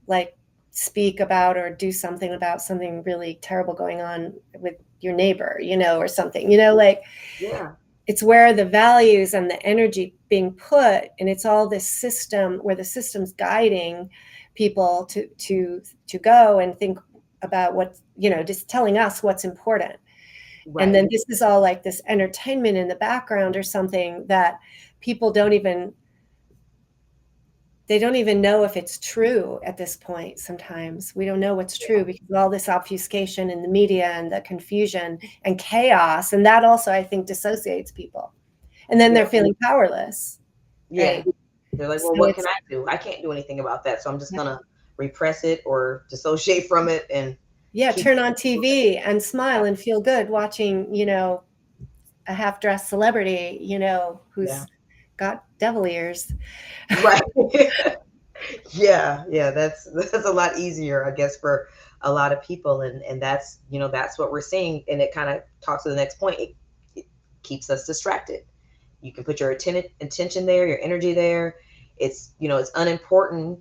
like speak about or do something about something really terrible going on with your neighbor, you know, or something, you know, like Yeah, it's where the values and the energy being put, and it's all this system where the system's guiding people to go and think about what, you know, just telling us what's important. And right. then this is all like this entertainment in the background or something that people don't even know if it's true at this point. Sometimes we don't know what's true because of all this obfuscation in the media and the confusion and chaos, and that also I think dissociates people, and then they're Yeah, feeling powerless, yeah. right? They're like, So well, what can it's I do? I can't do anything about that, so I'm just gonna repress it or dissociate from it and yeah, keep. turn on TV and smile and feel good watching, you know, a half-dressed celebrity, you know, Yeah. who's got devil ears. Right. Yeah, that's a lot easier, I guess, for a lot of people, and that's, you know, that's what we're seeing, and it kind of talks to the next point. It keeps us distracted. You can put your attention there, your energy there. It's, you know, it's unimportant.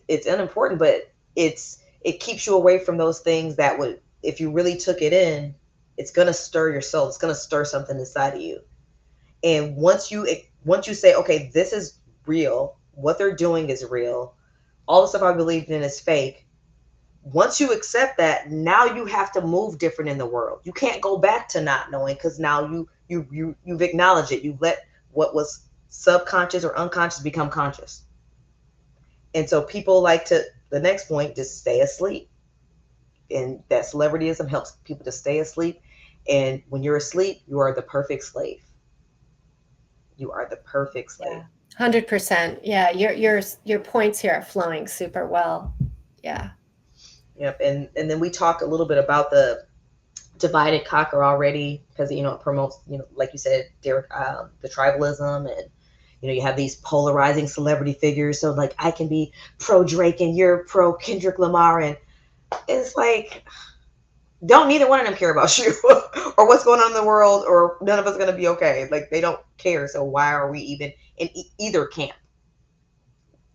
It's unimportant, but it keeps you away from those things that would, if you really took it in, it's gonna stir your soul. It's gonna stir something inside of you. And once you say, okay, this is real, what they're doing is real, all the stuff I believed in is fake. Once you accept that, now you have to move different in the world. You can't go back to not knowing, because now you've acknowledged it. You've let what was subconscious or unconscious become conscious. And so people like to, the next point, just stay asleep. And that celebrityism helps people to stay asleep. And when you're asleep, you are the perfect slave. You are the perfect slave. Yeah, 100%. Yeah, your points here are flowing super well. Yeah. Yep. And then we talked a little bit about the divided cocker already, because, you know, it promotes, you know, like you said, Derek, the tribalism, and, you know, you have these polarizing celebrity figures. So like, I can be pro Drake and you're pro Kendrick Lamar, and it's like, don't neither one of them care about you or what's going on in the world, or none of us are going to be okay. Like, they don't care. So why are we even in either camp?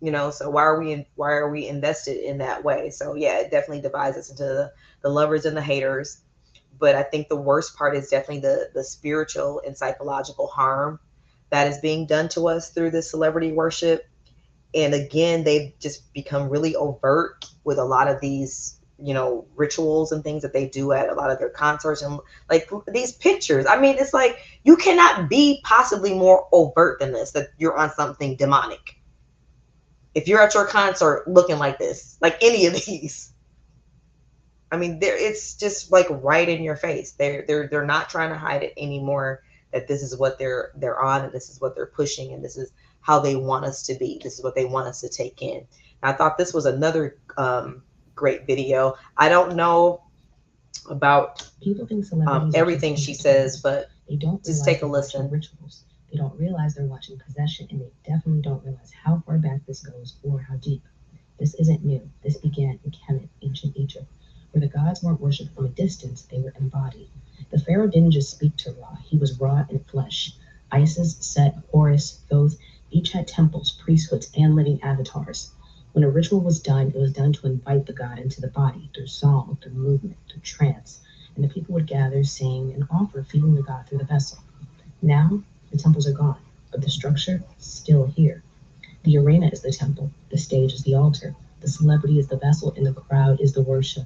So why are we invested in that way? So yeah, it definitely divides us into the lovers and the haters. But I think the worst part is definitely the spiritual and psychological harm that is being done to us through this celebrity worship. And again, they've just become really overt with a lot of these, rituals and things that they do at a lot of their concerts, and like these pictures. I mean, it's like you cannot be possibly more overt than this, that you're on something demonic. If you're at your concert looking like this, like any of these, I mean, it's just like right in your face. They're not trying to hide it anymore. That this is what they're on, and this is what they're pushing, and this is how they want us to be. This is what they want us to take in. And I thought this was another great video. I don't know about people think celebrities everything she says, but they don't just take a listen. Rituals. They don't realize they're watching possession, and they definitely don't realize how far back this goes or how deep. This isn't new. This began in Kemet, ancient Egypt, where the gods weren't worshipped from a distance, they were embodied. The pharaoh didn't just speak to Ra, he was Ra in flesh. Isis, Set, Horus, Thoth, each had temples, priesthoods, and living avatars. When a ritual was done, it was done to invite the god into the body, through song, through movement, through trance, and the people would gather, sing, and offer, feeding the god through the vessel. Now, the temples are gone, but the structure is still here. The arena is the temple, the stage is the altar, the celebrity is the vessel, and the crowd is the worship.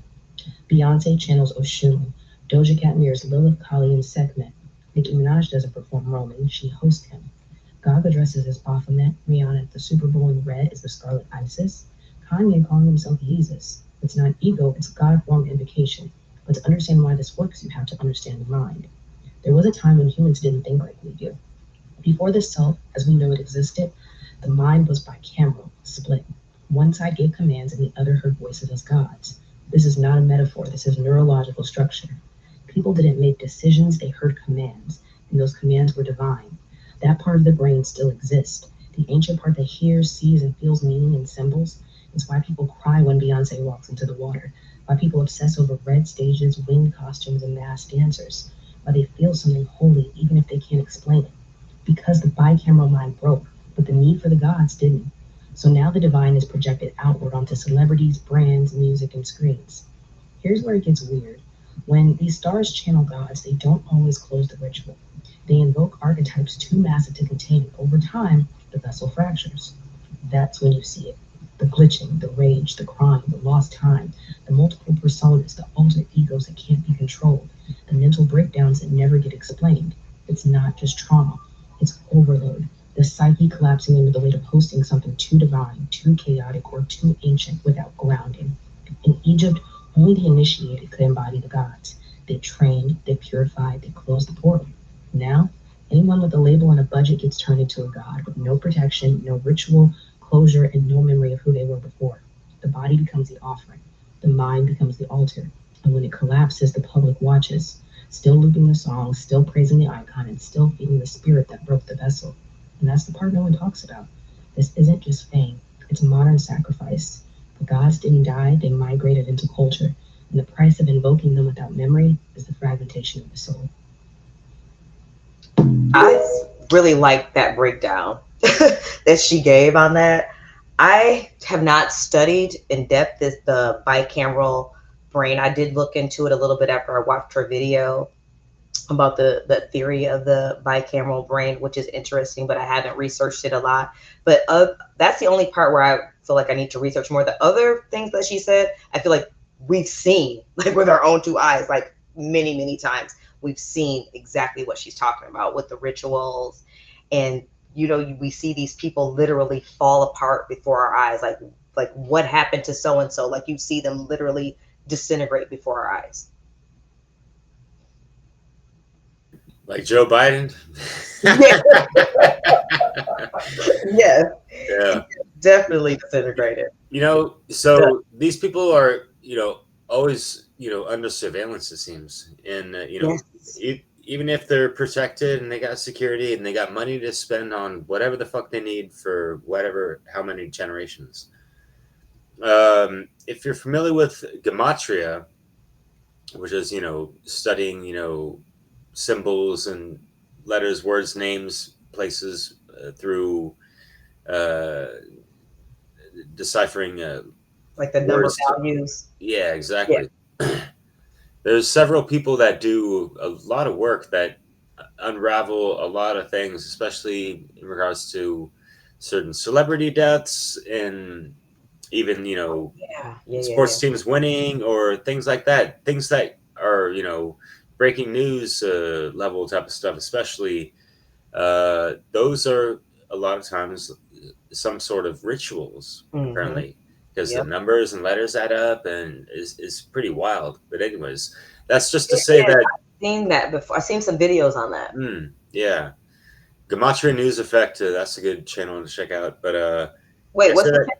Beyonce channels Oshun, Doja Cat mirrors Lilith, Kali, and Sekhmet. Nicki Minaj doesn't perform Roman, she hosts him. Gaga dresses as Baphomet, Rihanna at the Super Bowl in red is the Scarlet Isis, Kanye calling himself Jesus. It's not ego, it's God-form invocation. But to understand why this works, you have to understand the mind. There was a time when humans didn't think like we do. Before the self, as we know it existed, the mind was bicameral, split. One side gave commands and the other heard voices as gods. This is not a metaphor, this is neurological structure. People didn't make decisions, they heard commands, and those commands were divine. That part of the brain still exists. The ancient part that hears, sees, and feels meaning and symbols is why people cry when Beyonce walks into the water, why people obsess over red stages, winged costumes, and masked dancers, why they feel something holy even if they can't explain it. Because the bicameral mind broke, but the need for the gods didn't. So now the divine is projected outward onto celebrities, brands, music, and screens. Here's where it gets weird. When these stars channel gods, they don't always close the ritual. They invoke archetypes too massive to contain it. Over time, the vessel fractures. That's when you see it. The glitching, the rage, the crime, the lost time, the multiple personas, the alter egos that can't be controlled, the mental breakdowns that never get explained. It's not just trauma, it's overload. The psyche collapsing under the weight of hosting something too divine, too chaotic, or too ancient without grounding. In Egypt, only the initiated could embody the gods. They trained, they purified, they closed the portal. Now, anyone with a label and a budget gets turned into a god with no protection, no ritual, closure, and no memory of who they were before. The body becomes the offering. The mind becomes the altar. And when it collapses, the public watches, still looping the song, still praising the icon, and still feeding the spirit that broke the vessel. And that's the part no one talks about. This isn't just fame, it's modern sacrifice. The gods didn't die, they migrated into culture. And the price of invoking them without memory is the fragmentation of the soul. I really like that breakdown that she gave on that. I have not studied in depth the bicameral brain. I did look into it a little bit after I watched her video about the theory of the bicameral brain, which is interesting, but I haven't researched it a lot. But that's the only part where I feel like I need to research more. The other things that she said, I feel like we've seen, like with our own two eyes, like many, many times. We've seen exactly what she's talking about with the rituals. And, we see these people literally fall apart before our eyes. Like what happened to so-and-so? Like you see them literally disintegrate before our eyes. Like Joe Biden? Yeah. Yeah. Definitely disintegrated. So these people are, always, under surveillance, it seems. And, Yes. even if they're protected and they got security and they got money to spend on whatever the fuck they need for how many generations. If you're familiar with gematria, which is, studying, symbols and letters, words, names, places, through uh, deciphering Like the number words. values. Yeah, Yeah. exactly. There's several people that do a lot of work that unravel a lot of things, especially in regards to certain celebrity deaths and even, Yeah. sports teams winning or things like that. Things that are, breaking news level type of stuff, especially. Those are a lot of times some sort of rituals, Mm-hmm. apparently, because the Yep. numbers and letters add up and is pretty wild. But anyways, that's just to It say is. that, I've seen that before. I've seen some videos on that. yeah, Gematria News Effect. That's a good channel to check out. But Wait, I said what's the that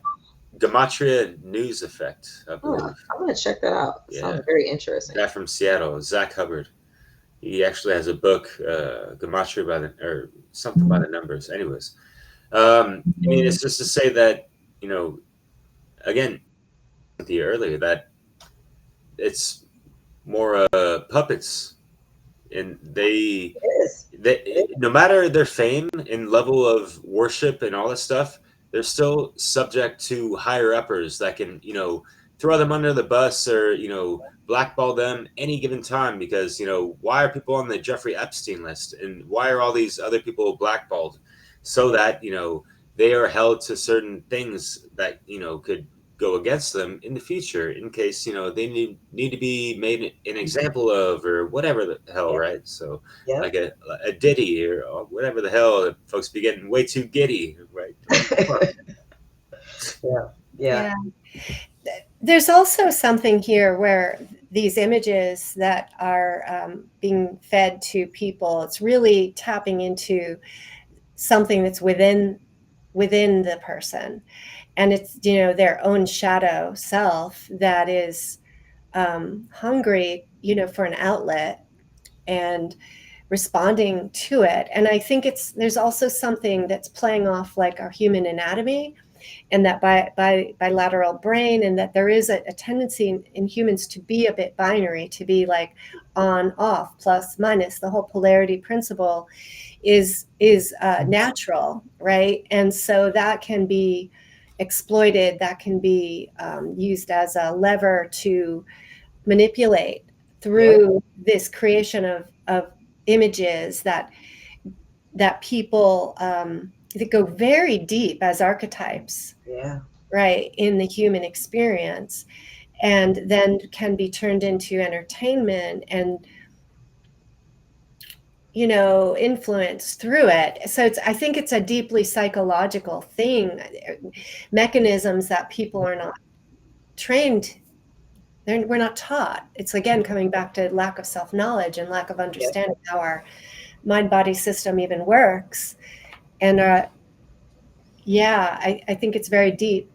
Gematria News Effect, I believe. I'm gonna check that out. It Yeah, sounds very interesting. guy from Seattle, Zach Hubbard. He actually has a book, Gematria by the or something by the numbers. Anyways, I mean, it's just to say that, you know, again, Cynthia earlier, that it's more puppets, and It is. It is. no matter their fame and level of worship and all this stuff, they're still subject to higher uppers that can, throw them under the bus or, blackball them any given time because, why are people on the Jeffrey Epstein list and why are all these other people blackballed? So that, they are held to certain things that, could go against them in the future in case, they need to be made an example of or whatever the hell, Yep. right? So Yep. like a ditty or whatever the hell, folks be getting way too giddy, right? Come on. Yeah. Yeah. Yeah. There's also something here where these images that are being fed to people, it's really tapping into something that's within the person, and it's their own shadow self that is hungry for an outlet and responding to it. And I think there's also something that's playing off like our human anatomy and that bilateral brain, and that there is a tendency in humans to be a bit binary, to be like on, off, plus, minus. The whole polarity principle is natural, right? And so that can be exploited, that can be used as a lever to manipulate Yep. through this creation of images that people that go very deep as archetypes, Yeah. right, in the human experience, and then can be turned into entertainment and influence through it. So I think it's a deeply psychological thing, mechanisms that people are not trained. We're not taught. It's again coming back to lack of self-knowledge and lack of Yep. understanding how our mind-body system even works. And yeah, I think it's very deep.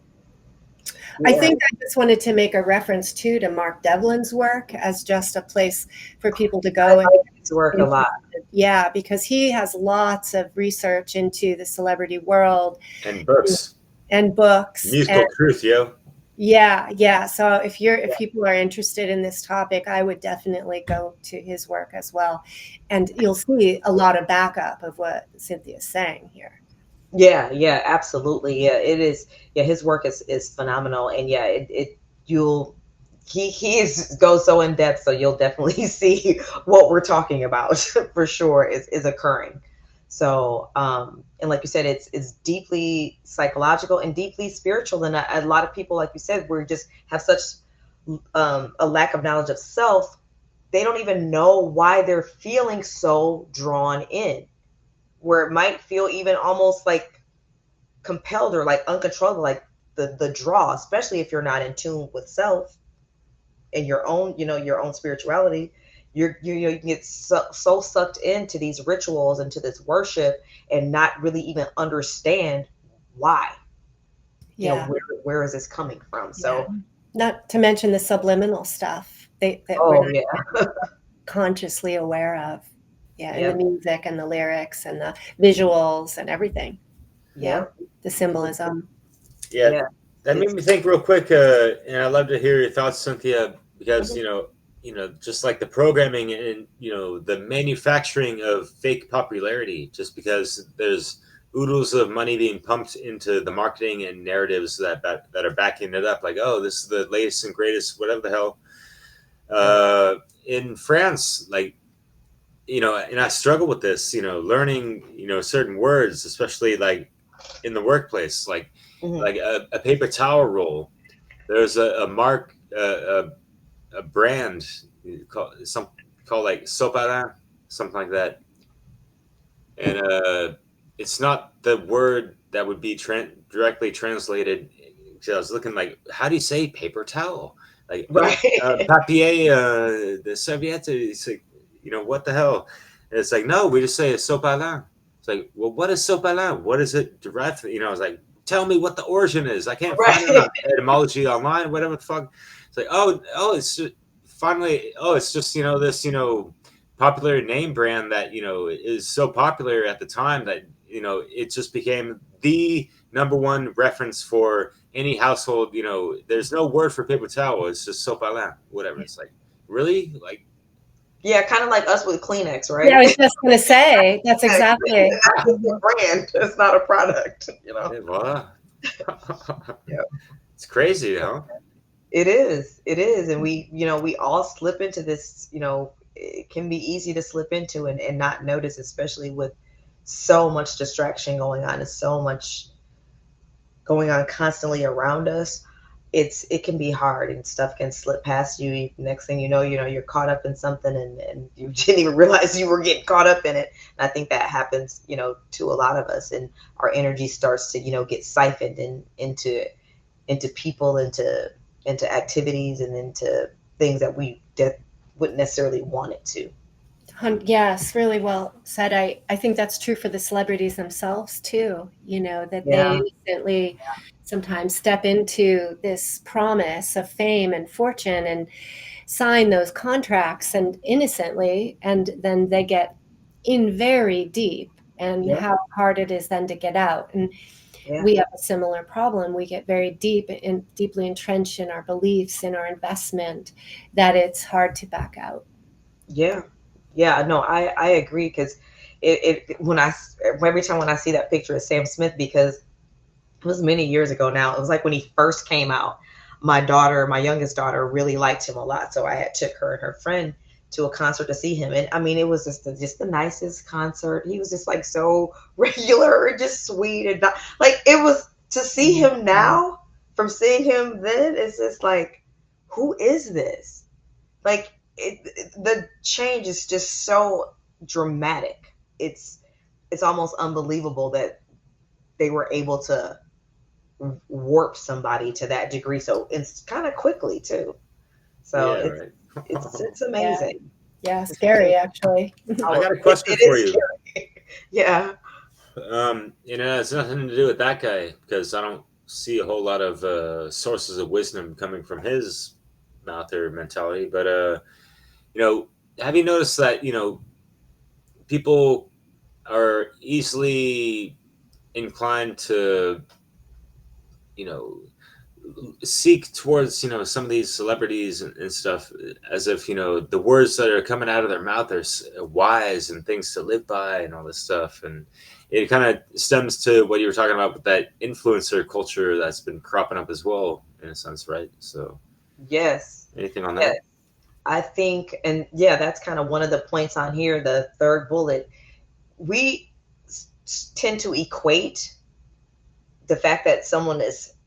I Yeah. think I just wanted to make a reference too to Mark Devlin's work as just a place for people to I go and like his work a lot. yeah, because he has lots of research into the celebrity world And books, and books and musical truth, yo. yeah. So if Yeah. people are interested in this topic, I would definitely go to his work as well. And you'll see a lot of backup of what Cynthia's saying here. Yeah, yeah, absolutely. Yeah, it is. Yeah, his work is phenomenal, and yeah, it you'll he is goes so in depth, so you'll definitely see what we're talking about for sure is occurring. So, and like you said, it's deeply psychological and deeply spiritual, and a lot of people, like you said, we just have such a lack of knowledge of self. They don't even know why they're feeling so drawn in, where it might feel even almost like compelled or like uncontrollable, like the draw, especially if you're not in tune with self and your own, your own spirituality. You can get so sucked into these rituals, into this worship, and not really even understand why. Yeah, Where is this coming from? yeah. So, Not to mention the subliminal stuff that we're oh not yeah, consciously aware of. Yeah, in the yep, music and the lyrics and the visuals and everything. Yeah, yep, the symbolism. Yeah, yeah. that made It's me think real quick, and I'd love to hear your thoughts, Cynthia, because Mhm. just like the programming and, the manufacturing of fake popularity, just because there's oodles of money being pumped into the marketing and narratives that are backing it up. Like, oh, this is the latest and greatest, whatever the hell. In France, like, and I struggle with this, learning, certain words, especially like in the workplace, like, like a paper towel roll. There's a mark, a brand called like Sopalin, something like that, and it's not the word that would be directly translated. So I was looking like, how do you say paper towel? Like, Right. papier, the serviette. It's like, what the hell? And it's like, no, we just say Sopalin. It's like, well, what is Sopalin? What is it derived from? I was like, tell me what the origin is. I can't find it on etymology online, whatever the fuck. It's like, oh, it's just, finally, it's just, this, popular name brand that, is so popular at the time that, it just became the number one reference for any household. There's no word for paper towel. It's just Sopalin, whatever. It's like, really? Like, yeah, kind of like us with Kleenex, right? Yeah, I was just going to say, that's exactly. That's just a brand. It's not a product, hey, voila. Yeah. It's crazy, huh? It is. And we all slip into this, it can be easy to slip into and not notice, especially with so much distraction going on and so much going on constantly around us. It can be hard and stuff can slip past you. Next thing you know, you're caught up in something and you didn't even realize you were getting caught up in it. And I think that happens, to a lot of us, and our energy starts to, get siphoned into people, into activities, and into things that we wouldn't necessarily want it to. Yes, really well said. I think that's true for the celebrities themselves too, that Yeah. they innocently sometimes step into this promise of fame and fortune and sign those contracts and innocently, and then they get in very deep, and Yeah. how hard it is then to get out. And Yeah. we have a similar problem. We get very deeply entrenched in our beliefs, in our investment, that it's hard to back out. Yeah. No, I agree, because every time when I see that picture of Sam Smith, because it was many years ago now. It was like when he first came out. My youngest daughter, really liked him a lot, so I had took her and her friend to a concert to see him. And I mean, it was just the nicest concert. He was just like so regular and just sweet, and not, like, it was, to see him now from seeing him then, it's just like, who is this? Like, the change is just so dramatic. It's almost unbelievable that they were able to warp somebody to that degree, so it's kind of quickly too. So Yeah, right. It's amazing. Yeah, scary actually. I got a question for you. Scary. Yeah. It has nothing to do with that guy, because I don't see a whole lot of sources of wisdom coming from his mouth or mentality. But have you noticed that people are easily inclined to seek towards some of these celebrities and stuff, as if the words that are coming out of their mouth are wise and things to live by and all this stuff. And it kind of stems to what you were talking about with that influencer culture that's been cropping up as well, in a sense, right? So yes, anything on that? I think, and yeah, that's kind of one of the points on here, the third bullet. We tend to equate the fact that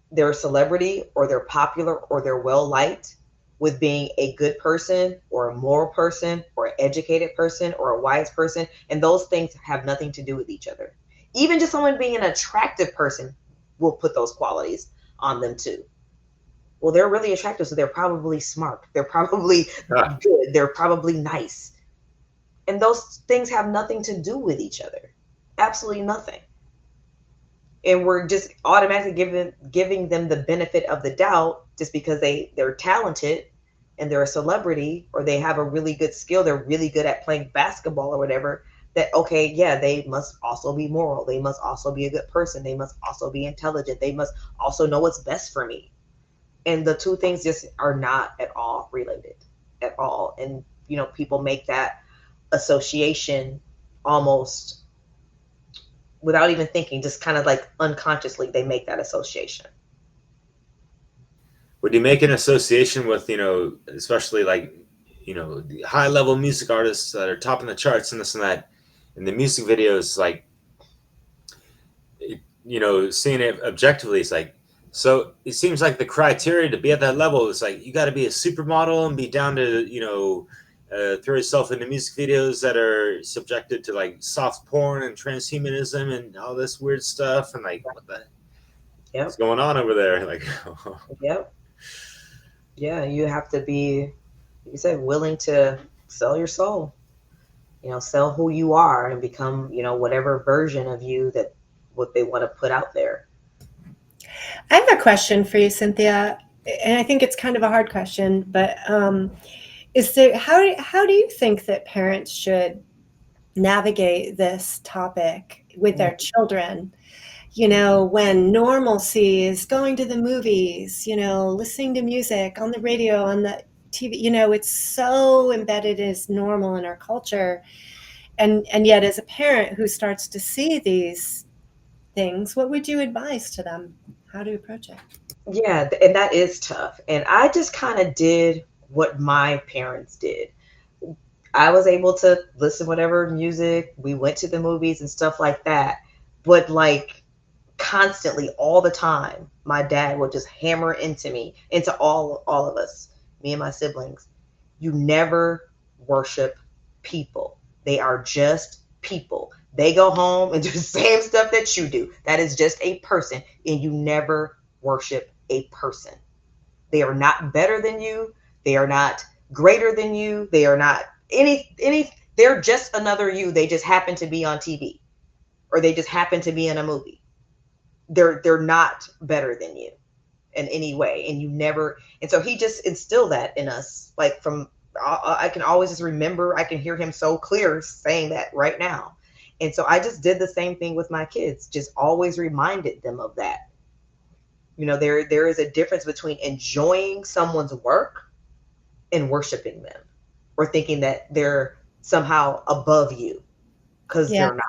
they're a celebrity, or they're popular, or they're well liked, with being a good person, or a moral person, or an educated person, or a wise person. And those things have nothing to do with each other. Even just someone being an attractive person will put those qualities on them too. Well, they're really attractive, so they're probably smart. They're probably good. They're probably nice. And those things have nothing to do with each other. Absolutely nothing. And we're just automatically giving them the benefit of the doubt, just because they're talented and they're a celebrity, or they have a really good skill. They're really good at playing basketball or whatever. That, okay, yeah, they must also be moral. They must also be a good person. They must also be intelligent. They must also know what's best for me. And the two things just are not at all related. at all. And, people make that association almost without even thinking, just kind of like unconsciously, they make that association. Would you make an association with, especially like, the high level music artists that are topping the charts and this and that, and the music videos, like, seeing it objectively, it's like, so it seems like the criteria to be at that level is like, you got to be a supermodel and be down to, throw yourself into music videos that are subjected to like soft porn and transhumanism and all this weird stuff. And like, what the what's going on over there? Like, Yep. Yeah, you have to be, like you said, willing to sell your soul, sell who you are and become, whatever version of you that what they want to put out there. I have a question for you, Cynthia, and I think it's kind of a hard question, but how do you think that parents should navigate this topic with their children? When normalcy is going to the movies, listening to music on the radio, on the TV, it's so embedded as normal in our culture. And yet as a parent who starts to see these things, what would you advise to them? How to approach it? Yeah, and that is tough. And I just kind of did what my parents did. I was able to listen to whatever music, we went to the movies and stuff like that. But like constantly, all the time, my dad would just hammer into all of us, me and my siblings. You never worship people. They are just people. They go home and do the same stuff that you do. That is just a person, and you never worship a person. They are not better than you. They are not greater than you. They are not any they're just another you. They just happen to be on TV, or they just happen to be in a movie. They're not better than you in any way. And you never, and so he just instilled that in us. Like from, I can always just remember, I can hear him so clear saying that right now. And so I just did the same thing with my kids, just always reminded them of that. There is a difference between enjoying someone's work and worshiping them, or thinking that they're somehow above you, because they're not.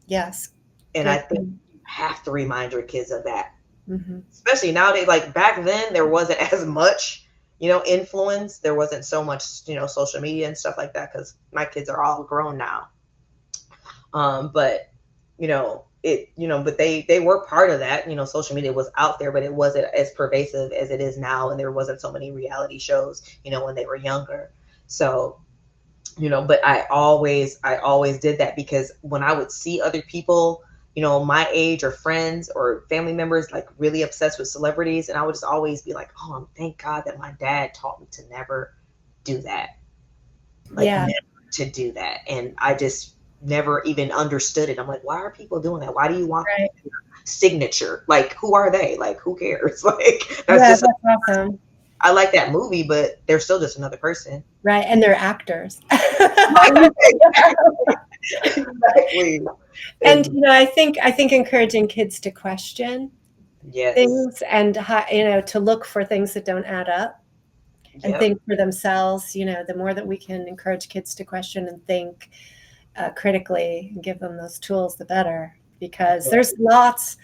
Yes. And I think you have to remind your kids of that. Mm-hmm. Especially nowadays, like back then, there wasn't as much, influence. There wasn't so much, social media and stuff like that, because my kids are all grown now. But, but they were part of that. Social media was out there, but it wasn't as pervasive as it is now. And there wasn't so many reality shows, when they were younger. So, but I always did that, because when I would see other people, my age or friends or family members, like really obsessed with celebrities, and I would just always be like, oh, thank God that my dad taught me to never do that. Never to do that. And I just never even understood it. I'm like, why are people doing that? Why do you want signature? Like, who are they? Like, who cares? Like, that's awesome. I like that movie, but they're still just another person. Right. And they're actors. Exactly. And I think encouraging kids to question things, and to look for things that don't add up, and think for themselves. The more that we can encourage kids to question and think critically and give them those tools, the better, because there's lots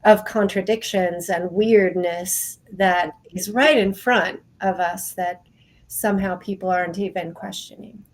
of contradictions and weirdness that is right in front of us that somehow people aren't even questioning.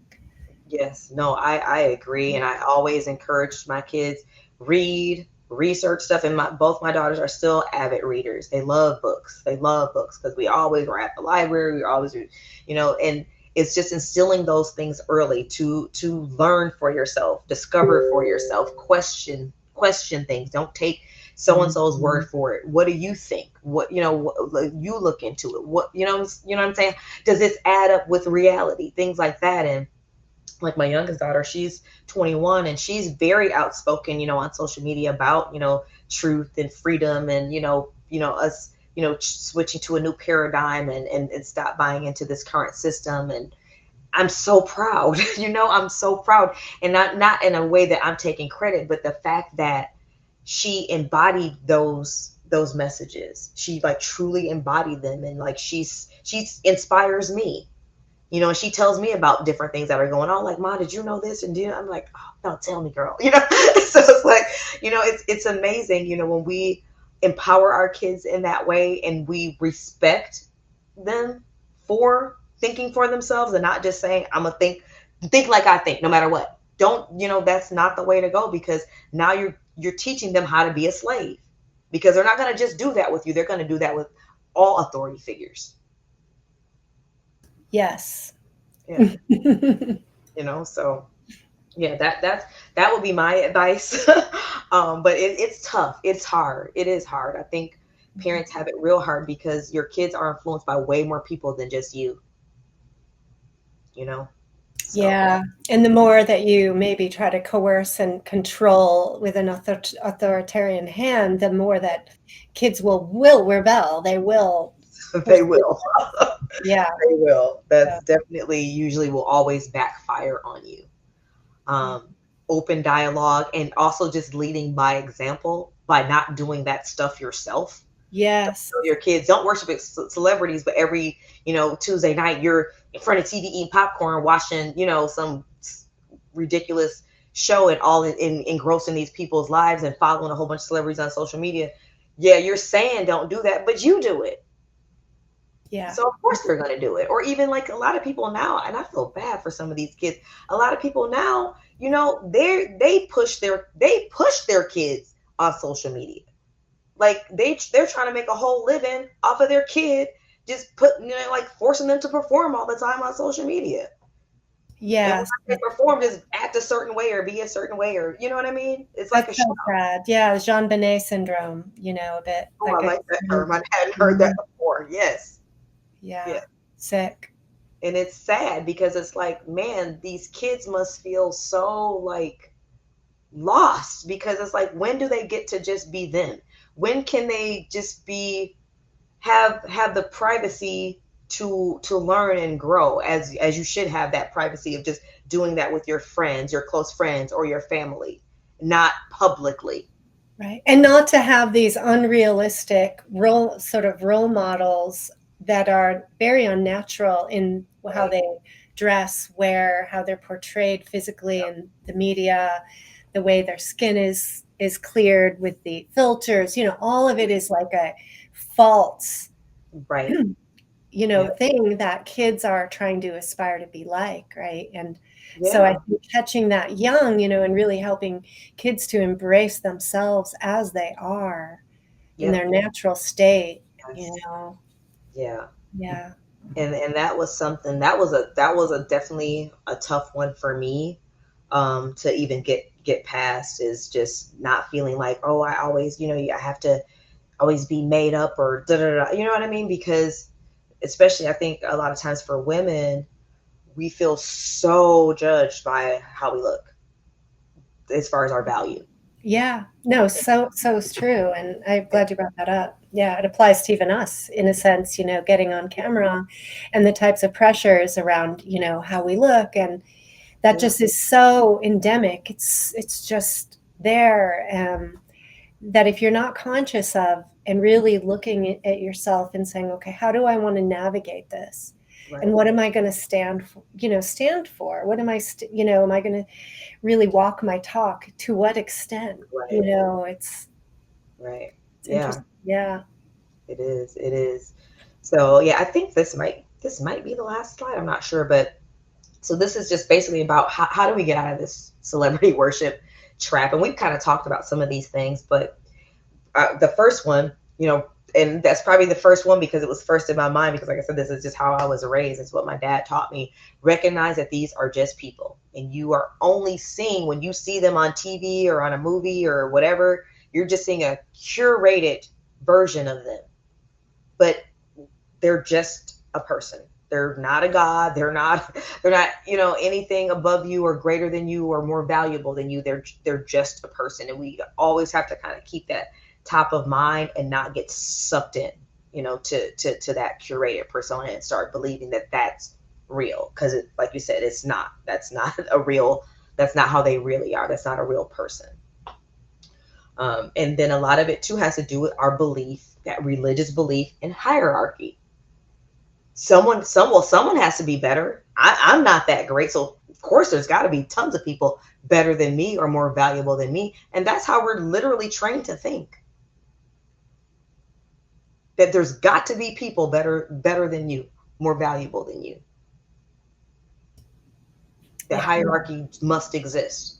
Yes, no, I agree. And I always encouraged my kids, research stuff. And both my daughters are still avid readers. They love books. Because we always were at the library. We always, and it's just instilling those things early to learn for yourself, discover for yourself, question things. Don't take so-and-so's word for it. What do you think? What, you look into it. What, what I'm saying? Does this add up with reality? Things like that. And like my youngest daughter, she's 21, and she's very outspoken, on social media about, truth and freedom, and, us, switching to a new paradigm, and stop buying into this current system. And I'm so proud, I'm so proud, and not in a way that I'm taking credit, but the fact that she embodied those messages. She like truly embodied them, and like she inspires me You know, and she tells me about different things that are going on. Like, Mom, did you know this? And I'm like, oh, no, tell me, girl. You know, so it's like, you know, it's amazing, you know, when we empower our kids in that way and we respect them for thinking for themselves and not just saying, I'm gonna think like I think, no matter what. Don't, you know, that's not the way to go, because now you're teaching them how to be a slave, because they're not going to just do that with you. They're going to do that with all authority figures. Yes. Yeah. You know, so yeah, that would be my advice. But it's tough. It's hard. It is hard. I think parents have it real hard because your kids are influenced by way more people than just you. You know? So. Yeah. And the more that you maybe try to coerce and control with an authoritarian hand, the more that kids will rebel. They will. They will. Yeah. They will. That's definitely usually will always backfire on you. Open dialogue, and also just leading by example by not doing that stuff yourself. Yes. So your kids don't worship celebrities, but every, you know, Tuesday night you're in front of TV eating popcorn, watching, you know, some ridiculous show, and all engrossing these people's lives and following a whole bunch of celebrities on social media. Yeah, you're saying don't do that, but you do it. Yeah. So of course they're going to do it. Or even like a lot of people now, and I feel bad for some of these kids. A lot of people now, you know, they push their kids on social media. Like they're trying to make a whole living off of their kid, just putting, you know, like forcing them to perform all the time on social media. Yes. And when they perform, just act a certain way or be a certain way, or, you know what I mean? It's like That's a so sad. Yeah, Jean Benet syndrome, you know, a bit. Oh, I like that term. I hadn't heard that before. Yes. Yeah. Sick. And it's sad because it's like, man, these kids must feel so like lost, because it's like, when do they get to just be them? When can they just be have the privacy to learn and grow, as you should have that privacy of just doing that with your friends, your close friends, or your family, not publicly. Right. And not to have these unrealistic role models that are very unnatural in how they dress, wear, how they're portrayed physically in the media, the way their skin is cleared with the filters, you know, all of it is like a false, right, you know, thing that kids are trying to aspire to be like, right? And so I think catching that young, you know, and really helping kids to embrace themselves as they are in their natural state, you know. Yeah. Yeah. And that was something that was a definitely a tough one for me, to even get past, is just not feeling like, oh, I always, you know, I have to always be made up or da da da, you know what I mean? Because especially I think a lot of times for women, we feel so judged by how we look as far as our value. Yeah, no, so it's true. And I'm glad you brought that up. Yeah, it applies to even us in a sense, you know, getting on camera and the types of pressures around, you know, how we look. And that just is so endemic. It's just there. That if you're not conscious of and really looking at yourself and saying, okay, how do I want to navigate this? Right. And what am I going to stand for? What am I, am I going to really walk my talk? To what extent? Right. You know, it's right. Interesting. Yeah. It is. So yeah, I think this might be the last slide. I'm not sure, but so this is just basically about how do we get out of this celebrity worship trap? And we've kind of talked about some of these things, but the first one, you know, and that's probably the first one because it was first in my mind, because like I said, this is just how I was raised. It's what my dad taught me. Recognize that these are just people, and you are only seeing, when you see them on TV or on a movie or whatever, you're just seeing a curated version of them, but they're just a person. They're not a god. They're not, you know, anything above you or greater than you or more valuable than you. They're just a person. And we always have to kind of keep that top of mind and not get sucked in, you know, to that curated persona and start believing that that's real. Because like you said, it's not. That's not how they really are. That's not a real person. And then a lot of it too has to do with our belief, that religious belief in hierarchy. someone has to be better. I'm not that great, so of course there's got to be tons of people better than me or more valuable than me, and that's how we're literally trained to think, that there's got to be people better than you, more valuable than you. The hierarchy must exist.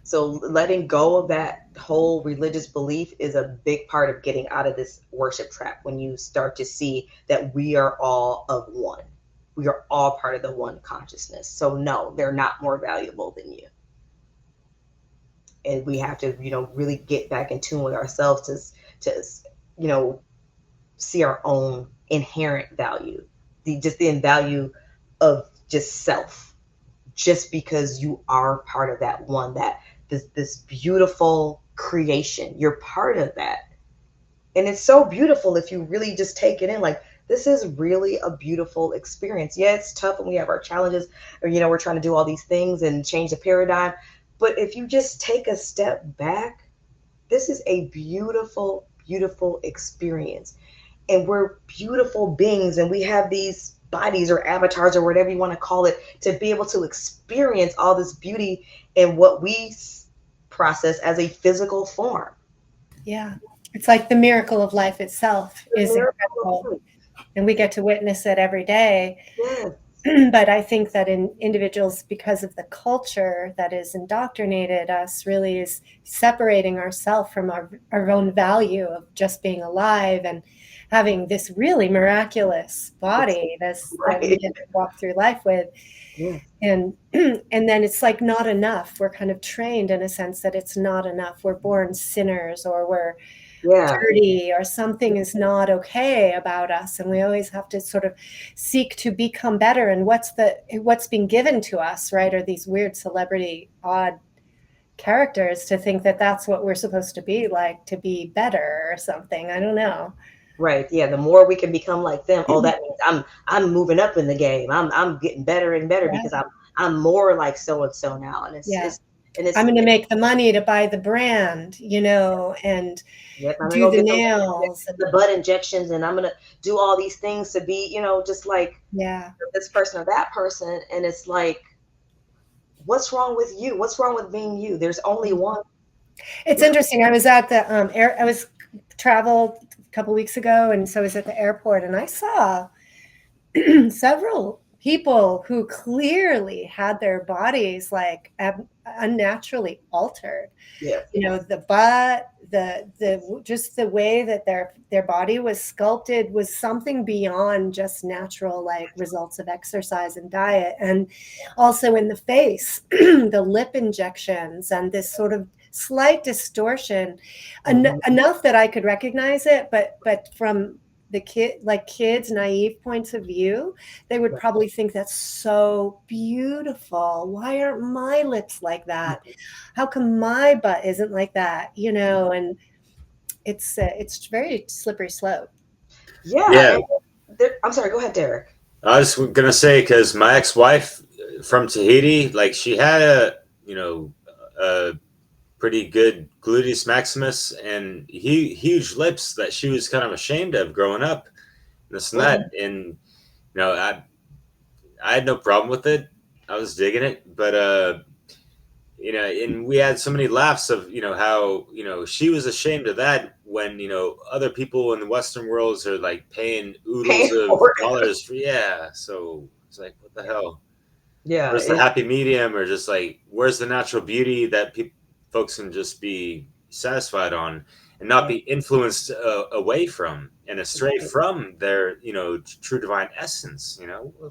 So letting go of that whole religious belief is a big part of getting out of this worship trap, when you start to see that we are all of one. We are all part of the one consciousness. So no, they're not more valuable than you. And we have to, really get back in tune with ourselves to see our own inherent value, the value of just self, just because you are part of that one, that this beautiful creation. You're part of that. And it's so beautiful if you really just take it in. Like, this is really a beautiful experience. Yeah, it's tough when we have our challenges, or, we're trying to do all these things and change the paradigm. But if you just take a step back, this is a beautiful, beautiful experience. And we're beautiful beings, and we have these bodies or avatars or whatever you want to call it, to be able to experience all this beauty in what we process as a physical form. Yeah. It's like the miracle of life itself is incredible. And we get to witness it every day. Yes. But I think that in individuals, because of the culture that is indoctrinated us, really is separating ourselves from our own value of just being alive and having this really miraculous body that we get to walk through life with. Yeah. And then it's like not enough. We're kind of trained in a sense that it's not enough. We're born sinners, or we're dirty, or something is not okay about us, and we always have to sort of seek to become better. And what's being given to us, right, are these weird celebrity odd characters to think that that's what we're supposed to be like, to be better or something. I don't know. Right. Yeah. The more we can become like them, that means I'm moving up in the game. I'm getting better and better because I'm more like so and so now. And it's I'm going to make the money to buy the brand, and do the nails, the butt injections, and I'm going to do all these things to be, just like this person or that person. And it's like, what's wrong with you? What's wrong with being you? There's only one. It's interesting. I was at the I was traveled a couple weeks ago, and so I was at the airport, and I saw several people who clearly had their bodies like unnaturally altered. Yeah. The butt, the just the way that their body was sculpted was something beyond just natural, like results of exercise and diet. And also in the face, the lip injections and this sort of slight distortion, enough that I could recognize it, but from the kids' naive points of view, they would probably think that's so beautiful. Why aren't my lips like that? How come my butt isn't like that? And it's very slippery slope. Yeah. I'm sorry. Go ahead, Derek. I was gonna say, because my ex-wife from Tahiti, like, she had a pretty good gluteus maximus and huge lips that she was kind of ashamed of growing up, this and that. And I had no problem with it. I was digging it, but and we had so many laughs of how she was ashamed of that when other people in the Western worlds are like paying oodles of dollars for so it's like, what the hell? Yeah. Where's the happy medium, or just like, where's the natural beauty that folks can just be satisfied on and not be influenced away from and astray from their true divine essence?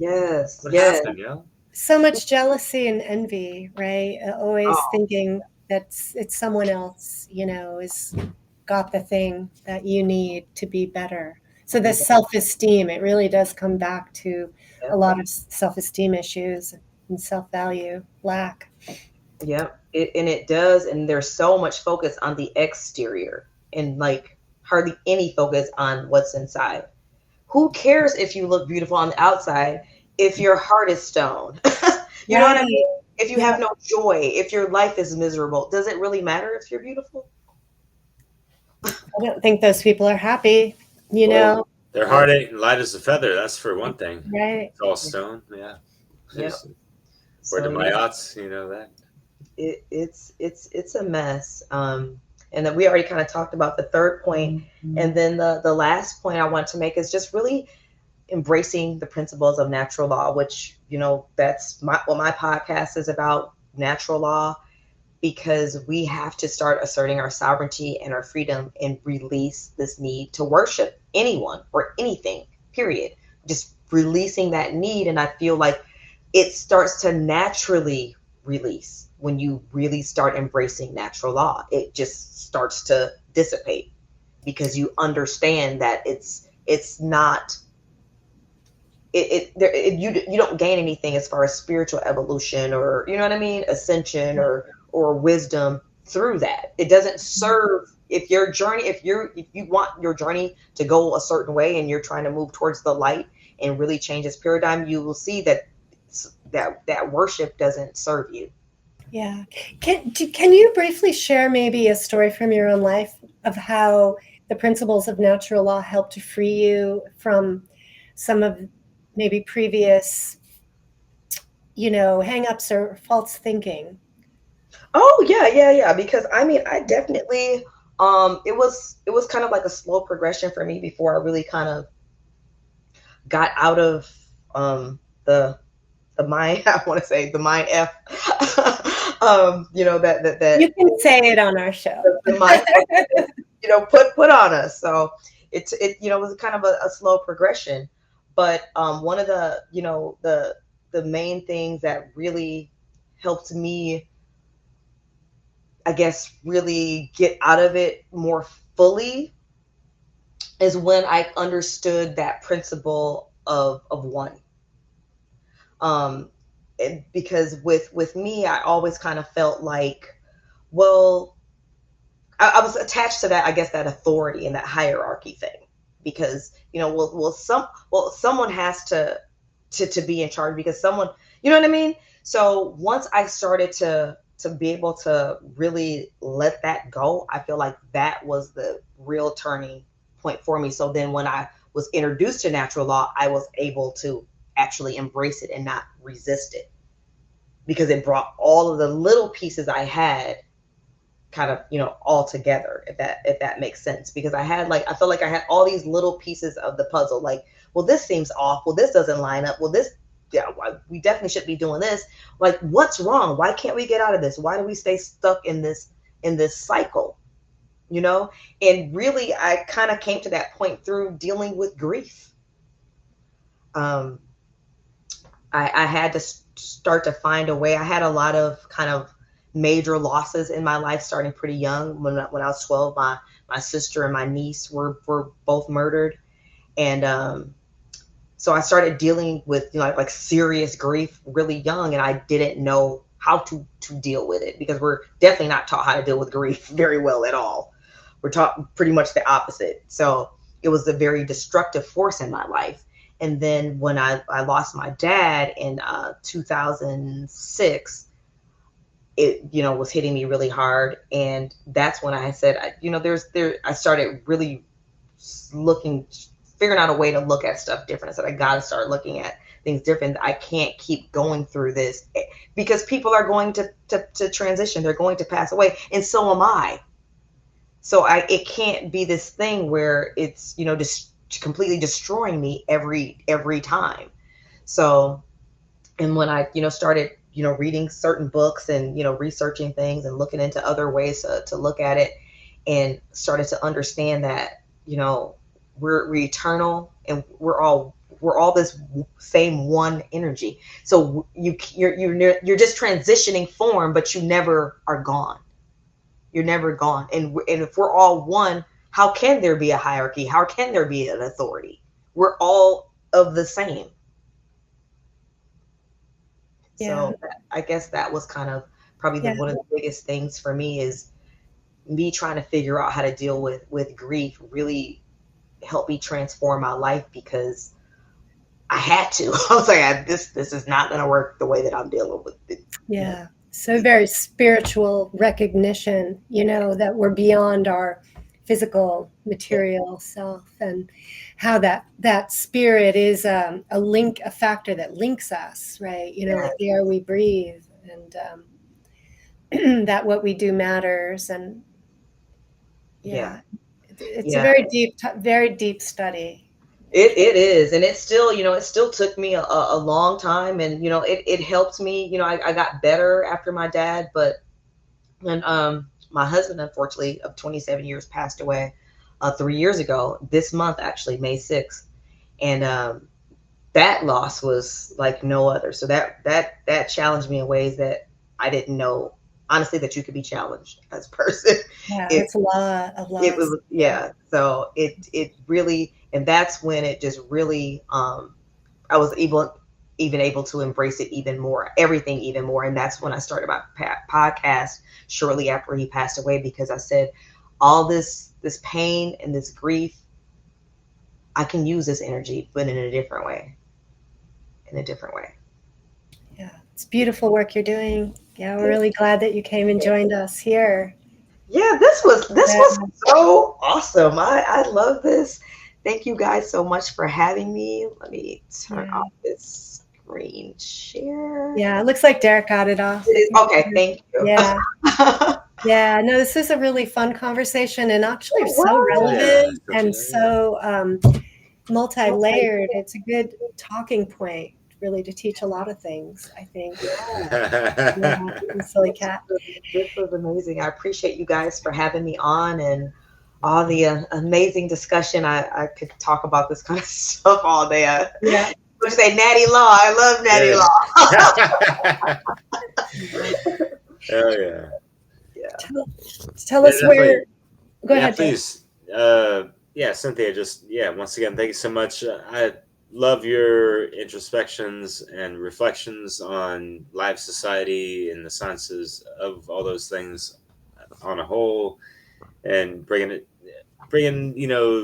Yes. What happened, So much jealousy and envy, right? Always thinking that it's someone else, is got the thing that you need to be better. So the self-esteem, it really does come back to a lot of self-esteem issues and self-value lack. Yeah, it does. And there's so much focus on the exterior and like hardly any focus on what's inside. Who cares if you look beautiful on the outside if your heart is stone? You know what I mean? If you have no joy, if your life is miserable, does it really matter if you're beautiful? I don't think those people are happy, They Their heart ain't light as a feather. That's for one thing. Right. It's all stone. Yeah. Yep. Where the So Mayottes, that. it's a mess. And then we already kind of talked about the third point. And then the last point I want to make is just really embracing the principles of natural law, which, that's what my podcast is about, natural law, because we have to start asserting our sovereignty and our freedom and release this need to worship anyone or anything, period. Just releasing that need. And I feel like it starts to naturally release when you really start embracing natural law. It just starts to dissipate because you understand that it's not you don't gain anything as far as spiritual evolution or ascension or wisdom through that. It doesn't serve if you want your journey to go a certain way and you're trying to move towards the light and really change this paradigm, you will see that worship doesn't serve you. Yeah. Can you briefly share maybe a story from your own life of how the principles of natural law helped to free you from some of maybe previous, hang-ups or false thinking? Oh yeah. Because I definitely it was kind of like a slow progression for me before I really kind of got out of the mind. I want to say the mind F. That You can say it on our show. the mind put on us. So it was kind of a slow progression, but one of the main things that really helped me, I guess, really get out of it more fully is when I understood that principle of one. Because with me, I always kind of felt like, well, I was attached to that, I guess, that authority and that hierarchy thing, because someone has to be in charge, because someone, you know what I mean. So once I started to be able to really let that go, I feel like that was the real turning point for me. So then when I was introduced to natural law, I was able to actually embrace it and not resist it, because it brought all of the little pieces I had kind of, all together, if that makes sense. Because I felt like I had all these little pieces of the puzzle, like, well, this seems off, well, this doesn't line up, well, this, yeah, we definitely should be doing this. Like, what's wrong? Why can't we get out of this? Why do we stay stuck in this cycle? And really, I kind of came to that point through dealing with grief. I had to start to find a way. I had a lot of kind of major losses in my life starting pretty young. When I was 12, my sister and my niece were both murdered. And so I started dealing with like serious grief really young, and I didn't know how to deal with it, because we're definitely not taught how to deal with grief very well at all. We're taught pretty much the opposite. So it was a very destructive force in my life. And then when I lost my dad in 2006, it was hitting me really hard. And that's when I said, I started really figuring out a way to look at stuff different. I said, I got to start looking at things different. I can't keep going through this, because people are going to transition. They're going to pass away, and so am I. So it can't be this thing where it's, just completely destroying me every time. So, and when I, started, reading certain books and, researching things and looking into other ways to look at it, and started to understand that, we're eternal, and we're all this same one energy. So you're just transitioning form, but you never are gone. You're never gone. And if we're all one, how can there be a hierarchy? How can there be an authority? We're all of the same. Yeah. So I guess that was kind of probably one of the biggest things for me, is me trying to figure out how to deal with grief really helped me transform my life, because I had to. I was like, this is not going to work the way that I'm dealing with it. Yeah. So very spiritual recognition, that we're beyond our physical material self. And how that spirit is a factor that links us, right? Like the air we breathe, and that what we do matters. And it's a very deep study. It is, and it still, it still took me a long time, and it helped me. I got better after my dad, but when my husband, unfortunately, of 27 years, passed away 3 years ago, this month, actually, May 6th, and that loss was like no other. So that challenged me in ways that I didn't know, honestly, that you could be challenged as a person. It's a lot of loss. It was, so it really, and that's when it just really, I was even able to embrace it even more, everything even more. And that's when I started my podcast shortly after he passed away, because I said, all this pain and this grief, I can use this energy, but in a different way. Yeah, it's beautiful work you're doing. Yeah, we're really glad that you came and joined us here. Yeah, this was so awesome. I love this. Thank you guys so much for having me. Let me turn off this screen share. Yeah, it looks like Derek got it off. Okay, thank you. Yeah. Yeah, no, this is a really fun conversation, and actually so relevant and so multi-layered. It's a good talking point, really, to teach a lot of things, I think. Silly cat. This was amazing. I appreciate you guys for having me on, and all the amazing discussion. I could talk about this kind of stuff all day. Yeah. Would say Natty Law. I love Natty Law. Hell yeah. Tell us where. Go ahead, please. Cynthia, just once again, thank you so much. I love your introspections and reflections on life, society, and the sciences of all those things on a whole, and bringing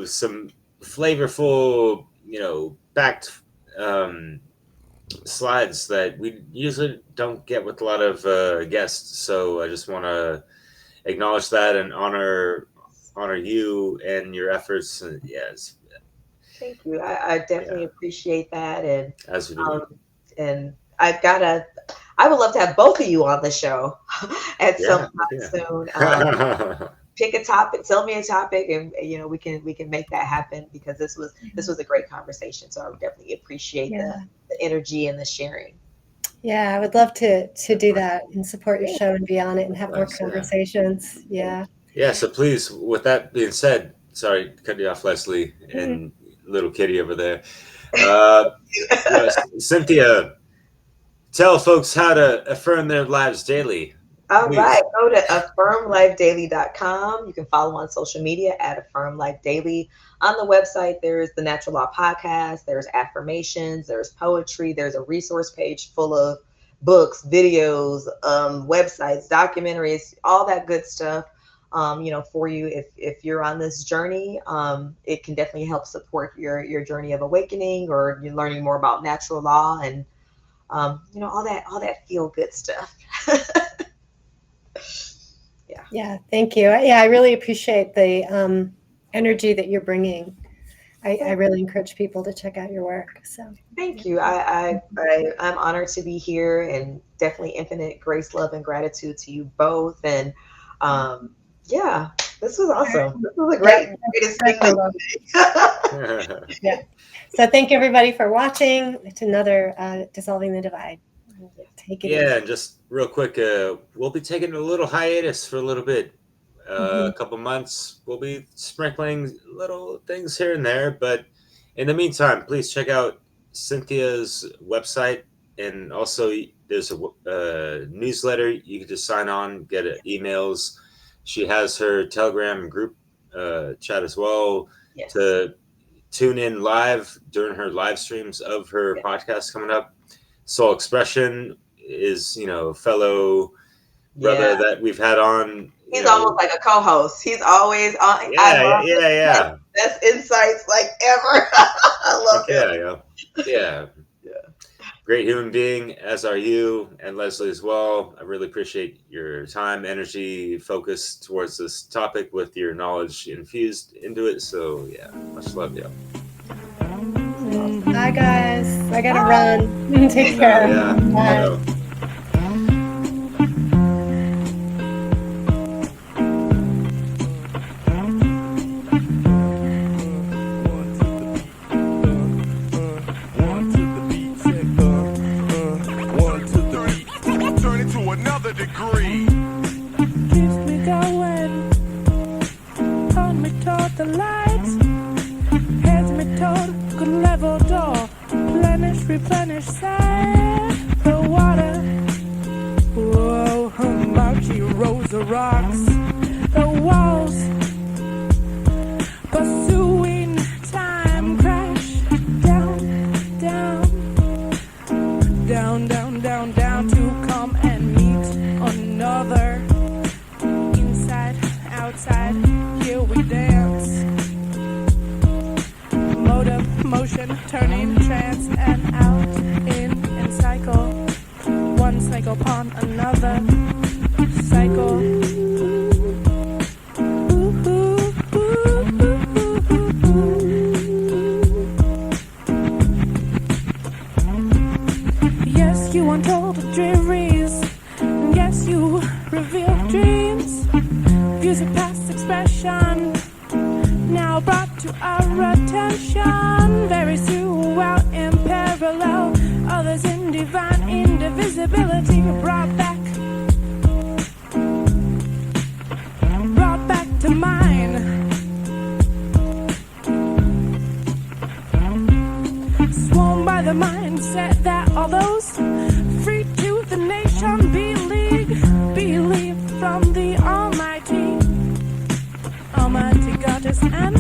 some flavorful, backed slides that we usually don't get with a lot of guests. So I just want to acknowledge that and honor you and your efforts. And yes, thank you. I definitely appreciate that, and as we do. And I would love to have both of you on the show at some point soon. Pick a topic, tell me a topic, and we can make that happen, because this was a great conversation. So I would definitely appreciate the energy and the sharing. Yeah, I would love to do that and support your show and be on it and have more conversations. Yeah. Yeah. So please, with that being said, sorry to cut you off, Leslie, and little kitty over there. Cynthia, tell folks how to affirm their lives daily. All right, go to affirmlifedaily.com. You can follow on social media at Affirm Life Daily. On the website, there's the Natural Law Podcast, there's affirmations, there's poetry, there's a resource page full of books, videos, websites, documentaries, all that good stuff. For you, if you're on this journey, it can definitely help support your journey of awakening, or you're learning more about natural law, and all that feel good stuff. Yeah, thank you. Yeah, I really appreciate the energy that you're bringing. I really encourage people to check out your work. So thank you. I'm honored to be here, and definitely infinite grace, love, and gratitude to you both. And this was awesome. This was a greatest thing. Yeah. So thank you, everybody, for watching. It's another Dissolving the Divide. Take it easy. And just real quick, we'll be taking a little hiatus for a little bit. A couple months. We'll be sprinkling little things here and there, but in the meantime, please check out Cynthia's website, and also there's a newsletter. You can just sign on, get emails. She has her Telegram group chat as well to tune in live during her live streams of her podcast coming up. Soul Expression is, fellow brother that we've had on. He's almost like a co-host. He's always on. Yeah. Best insights like ever. I love him. Yeah. Great human being, as are you, and Leslie as well. I really appreciate your time, energy, focus towards this topic with your knowledge infused into it. So much love, y'all. Bye, guys. I gotta run. Take care. Yeah. Bye. Turn it to another degree. Keeps me going, hold me toward the light, heads me toward good level door, replenish side, the water, whoa, murky rows of rocks, the walls, pursuing time, crash, down, to come and meet another. Inside, outside, here we dance. Motion, turning trance and out, in and cycle. One cycle upon another cycle. Yes, you untold drearies. Yes, you reveal dreams. Views of past expression now brought to our attention. Very throughout in parallel, others in divine indivisibility. Brought back to mind. Sworn by the mindset that all those free to the nation believe from the Almighty goddess and